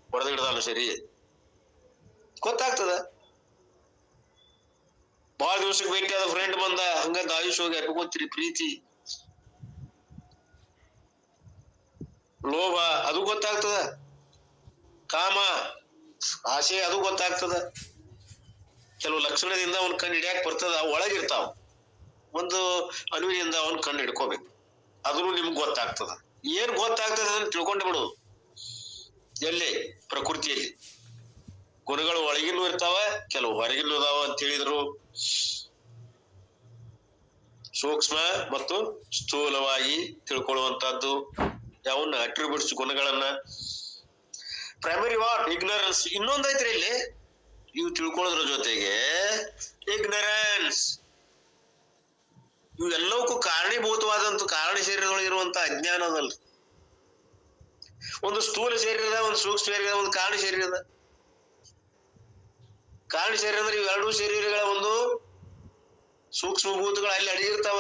ಹೊಡೆದಿಡ್ದಾನ ಸರಿ ಗೊತ್ತಾಗ್ತದ. ಬಹಳ ದಿವಸಕ್ಕೆ ಭೇಟಿ ಆದ ಫ್ರೆಂಡ್ ಬಂದ, ಹಂಗಂತ ಆಯುಷ್ ಹೋಗಿ ಅಪ್ಪಿಕೊಂತೀರಿ. ಪ್ರೀತಿ, ಲೋಭ ಅದು ಗೊತ್ತಾಗ್ತದ. ಕಾಮ, ಆಸೆ ಅದು ಗೊತ್ತಾಗ್ತದ. ಕೆಲವು ಲಕ್ಷಣದಿಂದ ಅವ್ನ ಕಣ್ಣು ಹಿಡಿಯಾಕ ಬರ್ತದ. ಒಳಗಿರ್ತಾವ. ಒಂದು ಅರಿವಿನಿಂದ ಅವನ್ ಕಂಡು ಹಿಡ್ಕೋಬೇಕು. ಅದನ್ನು ನಿಮ್ಗೆ ಗೊತ್ತಾಗ್ತದ. ಏನ್ ಗೊತ್ತಾಗ್ತದೆ ಅದನ್ನ ತಿಳ್ಕೊಂಡು ಬಿಡುದು. ಎಲ್ಲಿ? ಪ್ರಕೃತಿಯಲ್ಲಿ ಗುಣಗಳು ಒಳಗಿನೂ ಇರ್ತಾವ, ಕೆಲವು ಹೊರಗಿನೂ ಇದಾವ ಅಂತ ಹೇಳಿದ್ರು. ಸೂಕ್ಷ್ಮ ಮತ್ತು ಸ್ಥೂಲವಾಗಿ ತಿಳ್ಕೊಳ್ಳುವಂತಹದ್ದು ಯಾವನ್ನ ಅಟ್ರಿಬ್ಯೂಟ್ಸ್ ಗುಣಗಳನ್ನ. Primary what? ಇಗ್ನರೆನ್ಸ್. ಇನ್ನೊಂದೈತ್ರಿ ಇಲ್ಲಿ, ಇವು ತಿಳ್ಕೊಳ್ಳೋದ್ರ ಜೊತೆಗೆ ಇಗ್ನರೆನ್ಸ್. ಇವೆಲ್ಲವಕ್ಕೂ ಕಾರಣೀಭೂತವಾದಂತ ಕಾರಣ ಶರೀರದೊಳಗಿರುವಂತ ಅಜ್ಞಾನ ಅದಲ್ರಿ. ಒಂದು ಸ್ಥೂಲ ಶರೀರದ, ಒಂದು ಸೂಕ್ಷ್ಮ ಶರೀರದ, ಒಂದು ಕಾರಣ ಶರೀರದ. ಕಾರಣ ಶರೀರ ಅಂದ್ರೆ ಇವೆರಡೂ ಶರೀರಗಳ ಒಂದು ಸೂಕ್ಷ್ಮಭೂತಗಳು ಅಲ್ಲಿ ಅಡಗಿರ್ತಾವ.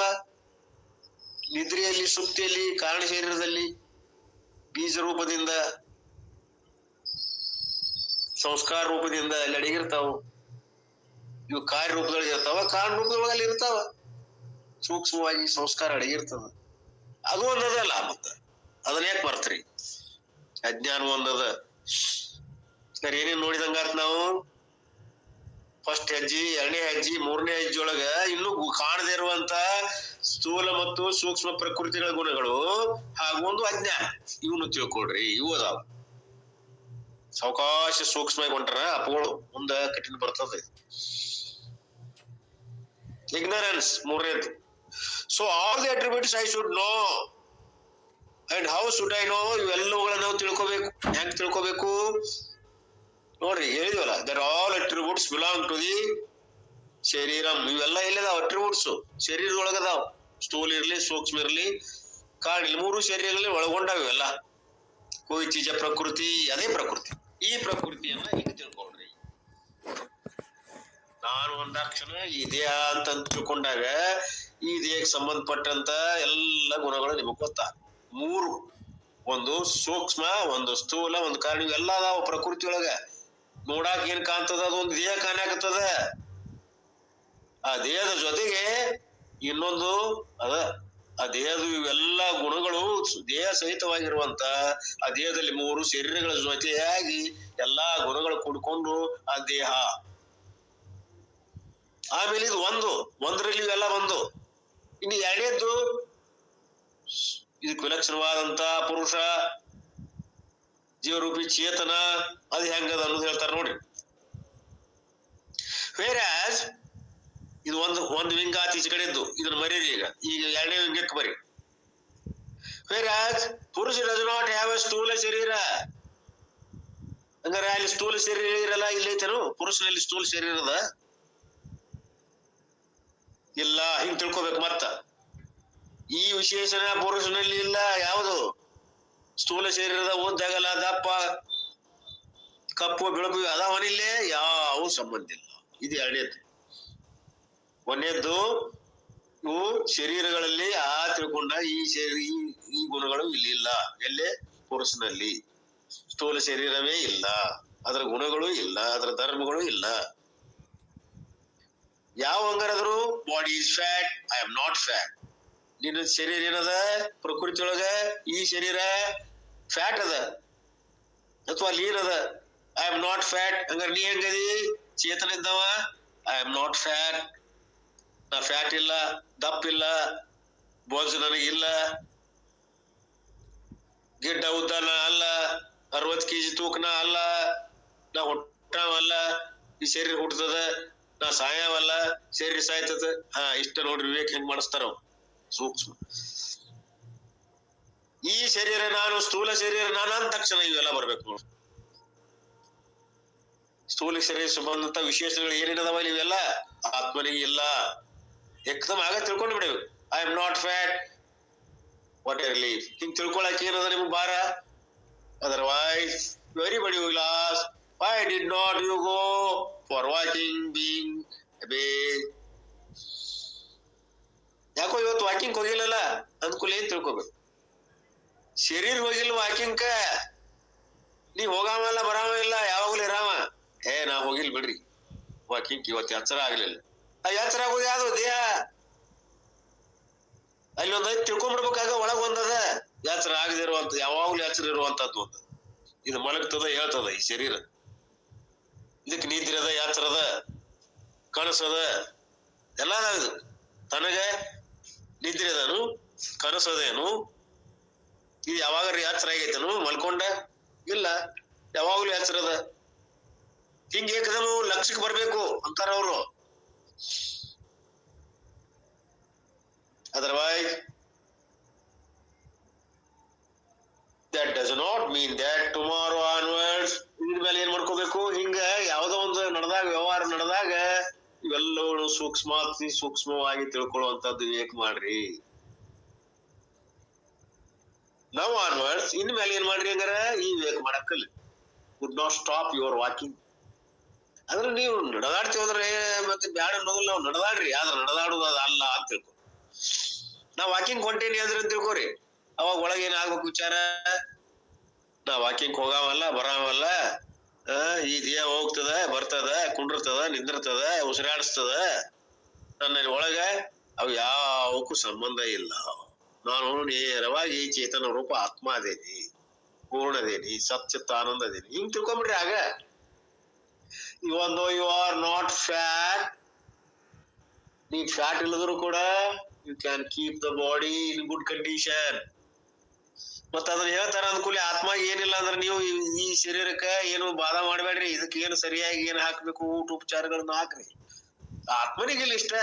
ನಿದ್ರೆಯಲ್ಲಿ, ಸುಪ್ತಿಯಲ್ಲಿ, ಕಾರಣ ಶರೀರದಲ್ಲಿ ಬೀಜ ರೂಪದಿಂದ, ಸಂಸ್ಕಾರ ರೂಪದಿಂದ ಅಲ್ಲಿ ಅಡಗಿರ್ತಾವ. ಇವು ಕಾರ್ಯ ರೂಪದೊಳಗೆ ಇರ್ತಾವ, ಕಾರಣ ರೂಪದೊಳಗೆ ಅಲ್ಲಿ ಇರ್ತಾವ. ಸೂಕ್ಷ್ಮವಾಗಿ ಸಂಸ್ಕಾರ ಅಡಗಿರ್ತದ. ಅದು ಒಂದದಲ್ಲ. ಮತ್ತ ಅದನ್ನ ಯಾಕೆ ಬರ್ತ್ರಿ? ಅಜ್ಞಾನ ಒಂದದ. ಸರಿ, ಏನೇನ್ ನೋಡಿದಂಗಾತ್ ನಾವು? ಫಸ್ಟ್ ಹೆಜ್ಜಿ, ಎರಡನೇ ಹೆಜ್ಜಿ, ಮೂರನೇ ಹೆಜ್ಜೆ ಒಳಗ ಇನ್ನು ಕಾಣದೇ ಇರುವಂತ ಸ್ಥೂಲ ಮತ್ತು ಸೂಕ್ಷ್ಮ ಪ್ರಕೃತಿಗಳ ಗುಣಗಳು ಹಾಗೂ ಒಂದು ಅಜ್ಞಾನ, ಇವನು ತಿಳ್ಕೊಳ್ರಿ. ಇವು ಅದಾವ. ಸಾವಕಾಶ ಸೂಕ್ಷ್ಮವಾಗಿ ಹೊಂಟ್ರ ಅಪಗಳು ಮುಂದ ಕಠಿಣ ಬರ್ತದೆ. ಇಗ್ನರೆನ್ಸ್ ಮೂರನೇದು. So all the attributes I should know. And how should I know? ಇವೆಲ್ಲವುಗಳನ್ನ ನಾವು ತಿಳ್ಕೋಬೇಕು. ಹೆಂಗ್ ತಿಳ್ಕೋಬೇಕು ನೋಡ್ರಿ, ಹೇಳಿದ್ವಲ್ಲ, there all attributes belong to the ಶರೀರಂ. ಇವೆಲ್ಲ ಎಲ್ಲಿದಾವ? ಅಟ್ರಿಬ್ಯೂಟ್ಸ್ ಶರೀರದೊಳಗದಾವ. ಸ್ಥೂಲ ಇರ್ಲಿ, ಸೂಕ್ಷ್ಮ ಇರ್ಲಿ, ಕಾರಣ ಇರ್ಲಿ, ಮೂರು ಶರೀರಗಳಲ್ಲಿ ಒಳಗೊಂಡಾವ ಇವೆಲ್ಲ. ಕೋಯಿ ಚೀಜ ಪ್ರಕೃತಿ, ಅದೇ ಪ್ರಕೃತಿ. ಈ ಪ್ರಕೃತಿಯನ್ನ ಈಗ ತಿಳ್ಕೊಳ್ರಿ. ನಾನು ಒಂದಾಕ್ಷಣ ಈ ದೇಹ ಅಂತ ತಿಳ್ಕೊಂಡಾಗ ಈ ದೇಹಕ್ಕೆ ಸಂಬಂಧಪಟ್ಟಂತ ಎಲ್ಲ ಗುಣಗಳು ನಿಮಗ್ ಗೊತ್ತಾ. ಮೂರು, ಒಂದು ಸೂಕ್ಷ್ಮ, ಒಂದು ಸ್ಥೂಲ, ಒಂದು ಕಾರಣ, ಇವೆಲ್ಲ ಅದಾವ ಪ್ರಕೃತಿ ಒಳಗ. ನೋಡಾಕ ಏನ್ ಕಾಣ್ತದ? ಅದೊಂದು ದೇಹ ಕಾಣಾಕತ್ತದ. ಆ ದೇಹದ ಜೊತೆಗೆ ಇನ್ನೊಂದು ಅದ. ಆ ದೇಹದ ಇವೆಲ್ಲ ಗುಣಗಳು ದೇಹ ಸಹಿತವಾಗಿರುವಂತ ಆ ದೇಹದಲ್ಲಿ ಮೂರು ಶರೀರಗಳ ಜೊತೆಯಾಗಿ ಎಲ್ಲಾ ಗುಣಗಳು ಕೂಡ್ಕೊಂಡು ಆ ದೇಹ. ಆಮೇಲೆ ಇದು ಒಂದರಲ್ಲಿ ಇವೆಲ್ಲ ಒಂದು. ಇನ್ನು ಎರಡನೇದ್ದು ಇದಕ್ಕೆ ವಿಲಕ್ಷಣವಾದಂತ ಪುರುಷ, ಜೀವರೂಪಿ ಚೇತನ, ಅದು ಹೆಂಗದ ಅನ್ನೋದು ಹೇಳ್ತಾರ ನೋಡ್ರಿ. ವೇರಾಸ್ ಇದು ಒಂದು ವಿಂಗ ಆತ ಈಚೆ ಕಡೆದ್ದು, ಇದನ್ನ ಮರೀರಿ. ಈಗ ಎರಡನೇ ವಿಂಗಕ್ಕೆ ಬರಿ. ವೇರಾಸ್ ಪುರುಷ ಡಸ್ ನಾಟ್ ಹ್ಯಾವ್ ಎ ಸ್ಥೂಲ ಶರೀರ. ಹಂಗಾರೆ ಅಲ್ಲಿ ಸ್ಥೂಲ ಶರೀರ ಇರಲ್ಲ, ಇಲ್ಲೈತೇನು? ಪುರುಷನಲ್ಲಿ ಸ್ಥೂಲ ಶರೀರದ ಇಲ್ಲ. ಹಿಂಗ್ ತಿಳ್ಕೊಬೇಕು. ಮತ್ತ ಈ ವಿಶೇಷಣ ಪುರುಷನಲ್ಲಿ ಇಲ್ಲ. ಯಾವುದು? ಸ್ಥೂಲ ಶರೀರದ ಉದ್ದಗಲ, ದಪ್ಪ, ಕಪ್ಪು, ಬೆಳಕು ಅದಾವನಿಲ್ಲೇ ಯಾವ ಸಂಬಂಧ ಇಲ್ಲ. ಇದು ಎರಡನೇದ್ದು. ಒಂದೇದ್ದು ಇವು ಶರೀರಗಳಲ್ಲಿ ತಿಳ್ಕೊಂಡ ಈ ಗುಣಗಳು ಇಲ್ಲಿಲ್ಲ. ಎಲ್ಲೇ? ಪುರುಷನಲ್ಲಿ. ಸ್ಥೂಲ ಶರೀರವೇ ಇಲ್ಲ, ಅದರ ಗುಣಗಳು ಇಲ್ಲ, ಅದರ ಧರ್ಮಗಳು ಇಲ್ಲ. ಯಾವ ಹಂಗಾರಾದ್ರು? Body is fat, I am not fat. ನಿನ್ನ ಶರೀರ ಏನದ? ಪ್ರಕೃತಿ ಒಳಗ ಈ ಶರೀರ ಫ್ಯಾಟ್ ಅದ ಅಥವಾ ಲೀನ್ ಅದ. I am not fat. ಹಂಗಾರೆ ನೀ ಹೆಂಗದಿ? ಚೇತನ ಇದ್ದವ. I am not fat. ನಾ ಫ್ಯಾಟ್ ಇಲ್ಲ, ದಪ್ಪ ಇಲ್ಲ, ಬೋನ್ಸ್ ನನಗಿಲ್ಲ, ಗಿಡ್ಡ ಉದ್ದನ ಅಲ್ಲ, 60 kg ತೂಕನ ಅಲ್ಲ, ನಾ ಹುಟ್ಟವಲ್ಲ, ಈ ಶರೀರ ಹುಟ್ಟತದ, ನಾ ಸಾಯವಲ್ಲ, ಶರೀರ ಸಾಯ್ತದ. ಇಷ್ಟ ನೋಡ್ರಿ ವಿವೇಕ್ ಹೆಂಗ್ ಮಾಡಿಸ್ತಾರ. ಸೂಕ್ಷ್ಮ. ಈ ಶರೀರ ನಾನು, ಸ್ಥೂಲ ಶರೀರ ನಾನು ಅಂದ ತಕ್ಷಣ ಇವೆಲ್ಲ ಬರ್ಬೇಕು ನೋಡಿ. ಸ್ಥೂಲ ಶರೀರ ಸಂಬಂಧಂತ ವಿಶೇಷಗಳು ಏನೇನದಾವ ಇವೆಲ್ಲ ಆತ್ಮನಿಗೆ ಇಲ್ಲ. ಏಕದಮ್ ಆಗ ತಿಳ್ಕೊಂಡು ಬಿಡೇವು. I am not fat, what a relief. ಹಿಂಗ್ ತಿಳ್ಕೊಳಕ್ ಏನದ ನಿಮ್ಗೆ ಭಾರ? Otherwise everybody will ask, why did not you go for walking, being away? ಯಾಕೋ ಇವತ್ತು ವಾಕಿಂಗ್ ಹೋಗಿಲ್ಲಲ್ಲ ಅಂದ್ಕೂಲ ಏನ್ ತಿಳ್ಕೊಬೇಕು? ಶರೀರ ಹೋಗಿಲ್ಲ ವಾಕಿಂಗ್. ನೀ ಹೋಗಾಮಲ್ಲ, ಬರಾಮ ಇಲ್ಲ, ಯಾವಾಗ್ಲೂ ಇರಾಮ. ನಾ ಹೋಗಿಲ್ ಬಿಡ್ರಿ ವಾಕಿಂಗ್, ಇವತ್ತು ಎಚ್ಚರ ಆಗ್ಲಿಲ್ಲ. ಆ ಎಚ್ಚರ ಆಗೋದು ಯಾವ್ದು? ದೇಹ. ಅಲ್ಲಿ ಒಂದೈತ್ ತಿಳ್ಕೊಂಡ್ಬಿಡ್ಬೇಕಾಗ ಒಳಗ್ ಒಂದದ ಎಚ್ಚರ ಆಗದಿರುವಂತ, ಯಾವಾಗ್ಲೂ ಎಚ್ಚರ ಇರುವಂತದ್ದು ಒಂದು. ಇದು ಮಲಗ್ತದ, ಹೇಳ್ತದ ಈ ಶರೀರ. ಇದಕ್ಕೆ ನಿದ್ರೆ ಅದ, ಎಚ್ಚರದ, ಕನಸದ, ಎಲ್ಲ ಇದು. ತನಗ ನಿದ್ರೆ ಅದನು, ಕನಸದೇನು, ಇದು ಯಾವಾಗ್ರಿ ಎಚ್ಚರ ಆಗೈತನು, ಮಲ್ಕೊಂಡ ಇಲ್ಲ, ಯಾವಾಗ್ಲೂ ಎಚ್ಚರ ಅದ. ಹಿಂಗ ಏಕದನು ಲಕ್ಷ್ಯಕ್ಕೆ ಬರ್ಬೇಕು ಅಂತಾರ ಅವರು. Otherwise that does not mean that tomorrow onwards ಇದ್ಮೇಲೆ ಏನ್ ಮಾಡ್ಕೋಬೇಕು, ಹಿಂಗ ಯಾವ್ದೋ ಒಂದು ನಡೆದಾಗ, ವ್ಯವಹಾರ ನಡೆದಾಗ ಇವೆಲ್ಲವೂ ಸೂಕ್ಷ್ಮವಾಗಿ ತಿಳ್ಕೊಳ್ಳುವಂತದ್ದು ವಿವೇಕ ಮಾಡ್ರಿ. ನಾವು ಆನ್ವರ್ಡ್ಸ್ ಇನ್ಮೇಲೆ ಏನ್ ಮಾಡ್ರಿ ಹಂಗಾರ ಈ ವಿವೇಕ ಮಾಡಕ್ಕಲ್ಲ. Would not stop your walking. ಅಂದ್ರೆ ನೀವು ನಡೆದಾಡ್ತೀವಿ ಅಂದ್ರೆ ಮತ್ತೆ ಬ್ಯಾಡ ಅನ್ನೋದಿಲ್ಲ, ನಾವು ನಡೆದಾಡ್ರಿ, ಆದ್ರೆ ನಡೆದಾಡುದು ಅದ ಅಲ್ಲ ಅಂತ ತಿಳ್ಕೊ. ನಾವ್ ವಾಕಿಂಗ್ ಹೊಂಟೇನಿ ಅಂದ್ರೆ ತಿಳ್ಕೊರಿ, ಅವಾಗ ಒಳಗೆ ಏನ್ ಆಗ್ಬೇಕು ವಿಚಾರ, ನಾ ವಾಕಿಂಗ್ ಹೋಗಾವಲ್ಲ ಬರಾವಲ್ಲ, ಈ ದೇಹ ಹೋಗ್ತದ ಬರ್ತದ, ಕುಂಡಿರ್ತದ, ನಿಂದಿರ್ತದ, ಉಸಿರಾಡಿಸ್ತದ, ನನ್ನ ಒಳಗ ಅವು ಯಾವಕ್ಕೂ ಸಂಬಂಧ ಇಲ್ಲ. ನಾನು ನೇರವಾಗಿ ಚೇತನ ರೂಪ ಆತ್ಮ ಅದೇನಿ, ಪೂರ್ಣದೇನಿ, ಸಚ್ಚಿತ್ತ ಆನಂದ ಅದೇನಿ. ಹಿಂಗ್ ತಿಳ್ಕೊಂಬಿಡ್ರಿ. ಆಗ even though you are not fat, ನೀ ಫ್ಯಾಟ್ ಇಲ್ಲದ್ರು ಕೂಡ you can keep the body in good condition. ಮತ್ತ ಅದನ್ನ ಹೇಳ್ತಾರ ಅನ್ಕೂಲ ಆತ್ಮ ಏನಿಲ್ಲ ಅಂದ್ರೆ ನೀವು ಈ ಶರೀರಕ್ಕ ಏನು ಬಾಧ ಮಾಡ್ಬೇಡ್ರಿ, ಇದಕ್ಕೆ ಏನು ಸರಿಯಾಗಿ ಏನ್ ಹಾಕ್ಬೇಕು, ಊಟ ಉಪಚಾರಗಳನ್ನ ಹಾಕ್ರಿ. ಆತ್ಮನಿಗಿಲ್ಲ ಇಷ್ಟ,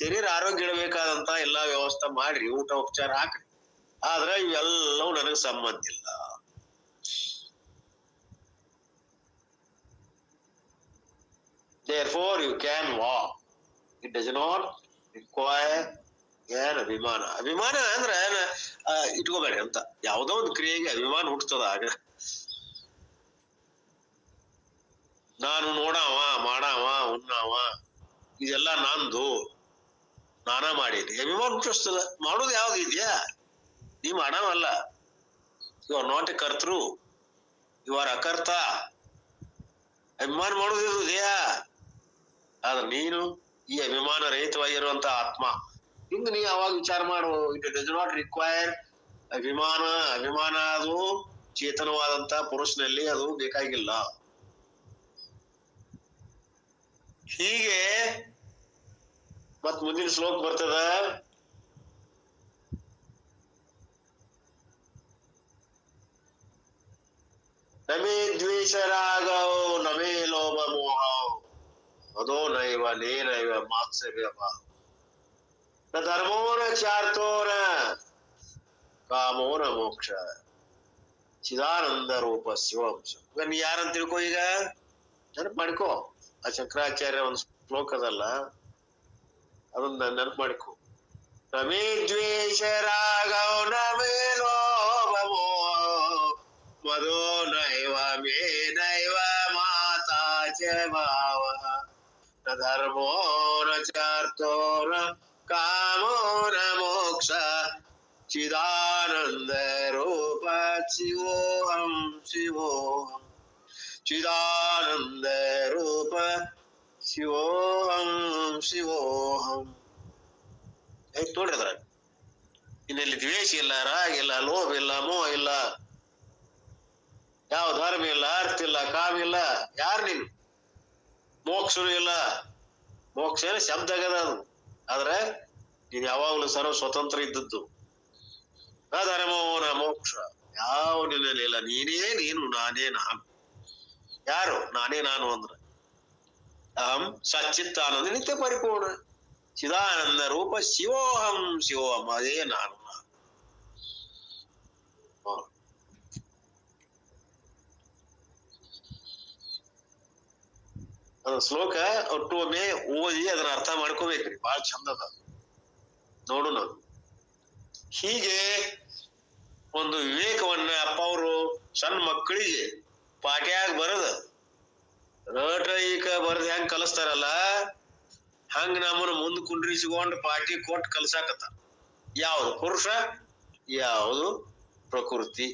ಶರೀರ ಆರೋಗ್ಯ ಇಡಬೇಕಾದಂತ ಎಲ್ಲಾ ವ್ಯವಸ್ಥೆ ಮಾಡ್ರಿ, ಊಟ ಉಪಚಾರ ಹಾಕ್ರಿ. ಆದ್ರ ಇವೆಲ್ಲವೂ ನನಗ್ ಸಂಬಂಧ ಇಲ್ಲ. Therefore you can walk. It does not require ಏನ್ ಅಭಿಮಾನ. ಅಭಿಮಾನ ಅಂದ್ರ ಇಟ್ಕೋಬೇಡ್ರಿ ಅಂತ. ಯಾವ್ದೋ ಒಂದು ಕ್ರಿಯೆಗೆ ಅಭಿಮಾನ ಹುಟ್ಟತದ. ಆಗ ನಾನು ನೋಡಾವ, ಮಾಡಾವ, ಉಣ್ಣಾವ, ಇದೆಲ್ಲ ನಂದು, ನಾನ ಮಾಡೀನಿ, ಅಭಿಮಾನ ಹುಟ್ಟಿಸ್ತದ. ಮಾಡೋದು ಯಾವ್ದು ಇದೆಯಾ, ನೀ ಮಾಡಾವಲ್ಲ. ಯು ಆರ್ ನಾಟ್ ಎ ಕರ್ತೃ, ಯು ಆರ್ ಅಕರ್ತ. ಅಭಿಮಾನ ಮಾಡೋದು ಇದೆಯಾ, ಆದ್ರೆ ನೀನು ಈ ಅಭಿಮಾನ ರಹಿತವಾಗಿರುವಂತ ಆತ್ಮ. ಹಿಂಗ ನೀ ಅವಾಗ ವಿಚಾರ ಮಾಡು. ಇಟ್ ಡಸ್ ನಾಟ್ ರಿಕ್ವೈರ್ ಅಭಿಮಾನ. ಅಭಿಮಾನ ಅದು ಚೇತನವಾದಂತ ಪುರುಷನಲ್ಲಿ ಅದು ಬೇಕಾಗಿಲ್ಲ. ಹೀಗೆ ಮತ್ ಮುಂದಿನ ಶ್ಲೋಕ ಬರ್ತದ. ನಮೇ ದ್ವೇಷ ರಾಗೋ ನಮೇ ಲೋಭ ಮೋಹ ಅದೋ ನೈವ ನೇನೈವ ಮಾತ್ಸರ್ಯ ನ ಧರ್ಮೋ ನ ಚಾರ್ಥೋ ನ ಕಾಮೋ ನ ಮೋಕ್ಷ ಚಿದಾನಂದ ರೂಪ ಶಿವಂಶ. ನೀ ಯಾರಂತ ತಿಳ್ಕೊ, ಈಗ ನೆನಪು ಮಾಡ್ಕೋ. ಆ ಶಂಕರಾಚಾರ್ಯ ಒಂದು ಶ್ಲೋಕ ಅದಲ್ಲ, ಅದನ್ನ ನೆನಪು ಮಾಡ್ಕೋ. ನಮೇ ದ್ವೇಷ ರಾಗೋ ನಮೇ ಲೋಭ ಮೋಹ ಮದೋ ನೈವ ಮೇ ನೈವ ಮಾತಾ ಚ ಭಾವ ನ ಧರ್ಮೋ ನ ಚಾರ್ಥೋ ನ ಕಾಮೋ ನ ಮೋಕ್ಷ ಚಿದಾನಂದ ರೂಪ ಶಿವೋಹಂ ಶಿವೋಹಂ ಚಿದಾನಂದ ರೂಪ ಶಿವೋಹಂ ಶಿವೋಹಂ. ಆಯ್ತು ನೋಡ್ರಿ. ಅದ್ರ ಇನ್ನೆಲ್ಲಿ ದ್ವೇಷ ಇಲ್ಲ, ರಾಗ ಇಲ್ಲ, ಲೋಭ ಇಲ್ಲ, ಮೋಹ ಇಲ್ಲ, ಯಾವ ಧರ್ಮ ಇಲ್ಲ, ಅರ್ಥ ಇಲ್ಲ, ಕಾಮ ಇಲ್ಲ. ಯಾರು ನೀನು? ಮೋಕ್ಷನು ಇಲ್ಲ. ಮೋಕ್ಷ ಏನ ಶಬ್ದ ಆಗದ ಅದು, ಆದ್ರೆ ನೀನ್ ಯಾವಾಗ್ಲೂ ಸರ್ವ ಸ್ವತಂತ್ರ ಇದ್ದದ್ದು. ನ ಧರ್ಮೋ ನ ಮೋಕ್ಷ, ಯಾವ ನಿನ್ನಲ್ಲಿ ಇಲ್ಲ. ನೀನೇ ನೀನು, ನಾನೇ ನಾನು. ಯಾರು? ನಾನೇ ನಾನು ಅಂದ್ರ ಅಹಂ ಸಚ್ಚಿತ್ತ ಆನಂದ ನಿತ್ಯ ಪರಿಪೂರ್ಣ ಚಿದಾನಂದ ರೂಪ ಶಿವೋಹಂ ಶಿವೋಹಂ. ಅದೇ ನಾನು. ಅದ ಶ್ಲೋಕ ಒಟ್ಟೊಮ್ಮೆ ಓದಿ ಅದನ್ನ ಅರ್ಥ ಮಾಡ್ಕೋಬೇಕ್ರಿ, ಬಹಳ ಚಂದ ಅದ. ನೋಡು ನಾವು ಹೀಗೆ ಒಂದು ವಿವೇಕವನ್ನ ಅಪ್ಪ ಅವರು ಸಣ್ಣ ಮಕ್ಕಳಿಗೆ ಪಾಟ್ಯಾಗ ಬರದ ರಟೈಕ ಬರದ್ ಹೆಂಗ್ ಕಲಿಸ್ತಾರಲ್ಲ, ಹಂಗ ನಮ್ಮನ್ನ ಮುಂದ್ ಕುಂಡ್ರಿಸಿಕೊಂಡು ಪಾಟಿ ಕೊಟ್ಟು ಕಲ್ಸಾಕತ್ತ. ಯಾವ್ದು ಪುರುಷ, ಯಾವುದು ಪ್ರಕೃತಿ.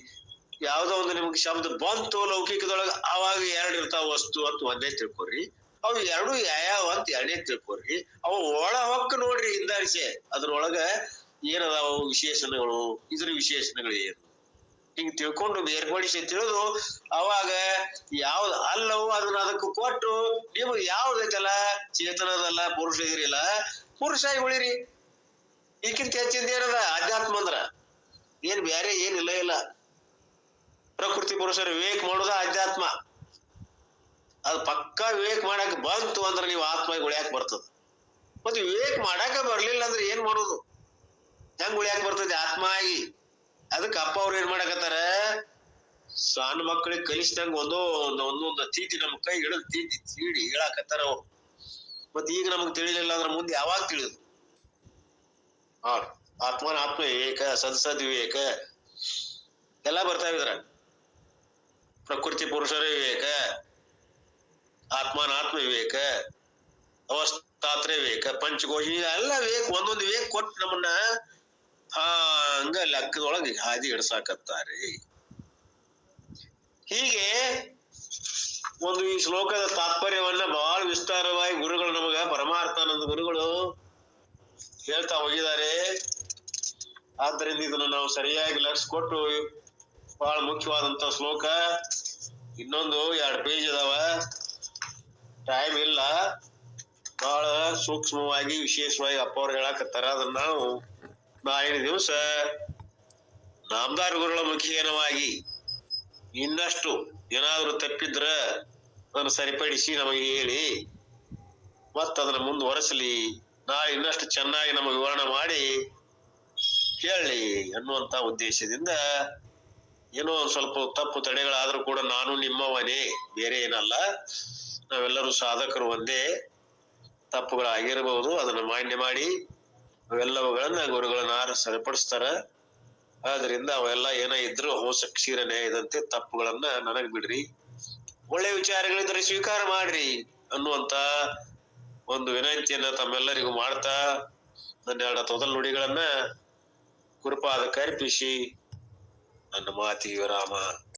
ಯಾವ್ದೋ ಒಂದು ನಿಮ್ಗೆ ಶಬ್ದ ಬಂತು ಲೌಕಿಕದೊಳಗ, ಅವಾಗ ಎರಡು ಇರ್ತಾವ ವಸ್ತು ಅಂತ ಒಂದೇ ತಿಳ್ಕೊರಿ. ಅವು ಎರಡು ಯಾವ್ಯಾವ ಅಂತ ಎರಡೇ ತಿಳ್ಕೊರಿ. ಅವು ಒಳ ಹೊಕ್ಕ ನೋಡ್ರಿ, ಹಿಂದಾರಿಸೆ ಅದ್ರೊಳಗ ಏನದಾವ ವಿಶೇಷಣಗಳು, ಇದ್ರ ವಿಶೇಷಣಗಳು ಏನು, ಹಿಂಗ್ ತಿಳ್ಕೊಂಡು ಬೇರ್ಪಡಿಸಿ ತಿಳಿದು ಅವಾಗ ಯಾವ್ದು ಅಲ್ಲವು ಅದನ್ನ ಅದಕ್ಕೆ ಕೊಟ್ಟು ನಿಮ್ಗೆ ಯಾವ್ದೈತಲ್ಲ, ಚೇತನದಲ್ಲ, ಪುರುಷ ಇದ್ರಿಲ್ಲ, ಪುರುಷ ಆಗಿ ಉಳಿರಿ. ಈಕಿಂತ ಹೆಚ್ಚಿಂದ ಏನದ ಅಧ್ಯಾತ್ಮ ಅಂದ್ರ ಏನ್ ಬ್ಯಾರೆ ಏನಿಲ್ಲ ಇಲ್ಲ. ಪ್ರಕೃತಿ ಪುರುಷರು ವಿವೇಕ ಮಾಡೋದ ಅಧ್ಯಾತ್ಮ. ಅದ್ ಪಕ್ಕಾ ವಿವೇಕ ಮಾಡಾಕ ಬಂತು ಅಂದ್ರ ನೀವು ಆತ್ಮ ಉಳಿಯಾಕ ಬರ್ತದ. ಮತ್ ವಿವೇಕ ಮಾಡಾಕ ಬರ್ಲಿಲ್ಲ ಅಂದ್ರೆ ಏನ್ ಮಾಡೋದು? ಹೆಂಗ್ ಉಳಿಯಾಕ ಬರ್ತದೆ ಆತ್ಮ ಆಗಿ? ಅದಕ್ಕ ಅಪ್ಪ ಅವ್ರು ಏನ್ ಮಾಡಾಕತ್ತಾರ, ಸಣ್ಣ ಮಕ್ಕಳಿಗೆ ಕಲಿಸಿದಂಗ ಒಂದೊಂದ್ ತೀತಿ ನಮ್ ಕೈ ಹಿಡಿದು ತೀಡಿ ಹೇಳಾಕತ್ತಾರ ಅವ್ರು. ಮತ್ ಈಗ ನಮಗ್ ತಿಳಿಲಿಲ್ಲ ಅಂದ್ರ ಮುಂದೆ ಯಾವಾಗ ತಿಳಿದು? ಆತ್ಮನ ಆತ್ಮ ವಿವೇಕ, ಸದ್ ವಿವೇಕ ಎಲ್ಲಾ ಬರ್ತಾವಿದ್ರ. ಪ್ರಕೃತಿ ಪುರುಷರ ವಿವೇಕ, ಆತ್ಮನಾತ್ಮ ವಿವೇಕ, ಅವಸ್ಥಾತ್ರ ವಿವೇಕ, ಪಂಚಕೋಶಿ ಎಲ್ಲ ವಿವೇಕ, ಒಂದೊಂದು ವಿವೇಕ ಕೊಟ್ಟು ನಮ್ಮನ್ನ ಹಂಗ ಲೆಕ್ಕದೊಳಗೆ ಹಾದಿ ಹಿಡ್ಸಾಕತ್ತಾರೆ. ಹೀಗೆ ಒಂದು ಈ ಶ್ಲೋಕದ ತಾತ್ಪರ್ಯವನ್ನ ಬಹಳ ವಿಸ್ತಾರವಾಗಿ ಗುರುಗಳು ನಮಗ ಪರಮಾರ್ಥಾನಂದ ಗುರುಗಳು ಹೇಳ್ತಾ ಹೋಗಿದ್ದಾರೆ. ಆದ್ದರಿಂದ ಇದನ್ನ ನಾವು ಸರಿಯಾಗಿ ಲಕ್ಷ ಕೊಟ್ಟು, ಬಹಳ ಮುಖ್ಯವಾದಂತ ಶ್ಲೋಕ. ಇನ್ನೊಂದು 2 ಪೇಜ್ ಅದಾವ, ಟೈಮ್ ಇಲ್ಲ. ಬಹಳ ಸೂಕ್ಷ್ಮವಾಗಿ ವಿಶೇಷವಾಗಿ ಅಪ್ಪ ಅವ್ರು ಹೇಳಾಕತ್ತಾರ. ಅದನ್ನ ನಾವು ನಾಳಿನ ದಿವಸ ನಾಮದಾರ್ ಗುರುಗಳ ಮುಖೇನವಾಗಿ ಇನ್ನಷ್ಟು ಏನಾದ್ರು ತಪ್ಪಿದ್ರ ಅದನ್ನ ಸರಿಪಡಿಸಿ ನಮಗೆ ಹೇಳಿ ಅದನ್ನ ಮುಂದುವರೆಸಲಿ. ನಾಳೆ ಇನ್ನಷ್ಟು ಚೆನ್ನಾಗಿ ನಮಗೆ ವಿವರಣೆ ಮಾಡಿ ಹೇಳಿ ಅನ್ನುವಂತ ಉದ್ದೇಶದಿಂದ, ಏನೋ ಒಂದ್ ಸ್ವಲ್ಪ ತಪ್ಪು ತಡೆಗಳಾದ್ರೂ ಕೂಡ ನಾನು ನಿಮ್ಮವನೇ, ಬೇರೆ ಏನಲ್ಲ. ನಾವೆಲ್ಲರೂ ಸಾಧಕರು ಒಂದೇ. ತಪ್ಪುಗಳಾಗಿರಬಹುದು, ಅದನ್ನ ಮಾನ್ಯ ಮಾಡಿ ಅವೆಲ್ಲವುಗಳನ್ನ ಗುರುಗಳನ್ನ ಸರಿಪಡಿಸ್ತಾರ. ಆದ್ರಿಂದ ಅವೆಲ್ಲ ಏನ ಇದ್ರು ಹೋಸ ಕ್ಷೀರ ನ್ಯಾಯದಂತೆ ತಪ್ಪುಗಳನ್ನ ನನಗ್ ಬಿಡ್ರಿ, ಒಳ್ಳೆ ವಿಚಾರಗಳಿದ್ರೆ ಸ್ವೀಕಾರ ಮಾಡ್ರಿ ಅನ್ನುವಂತ ಒಂದು ವಿನಂತಿಯನ್ನ ತಮ್ಮೆಲ್ಲರಿಗೂ ಮಾಡ್ತಾ ನನ್ನ 2 ತೊದಲ್ ನುಡಿಗಳನ್ನ ಗುರುಪಾದಕ್ಕೆ ಅರ್ಪಿಸಿ ನನ್ನ ಮಾತಿಗೆ ವಿರಾಮ.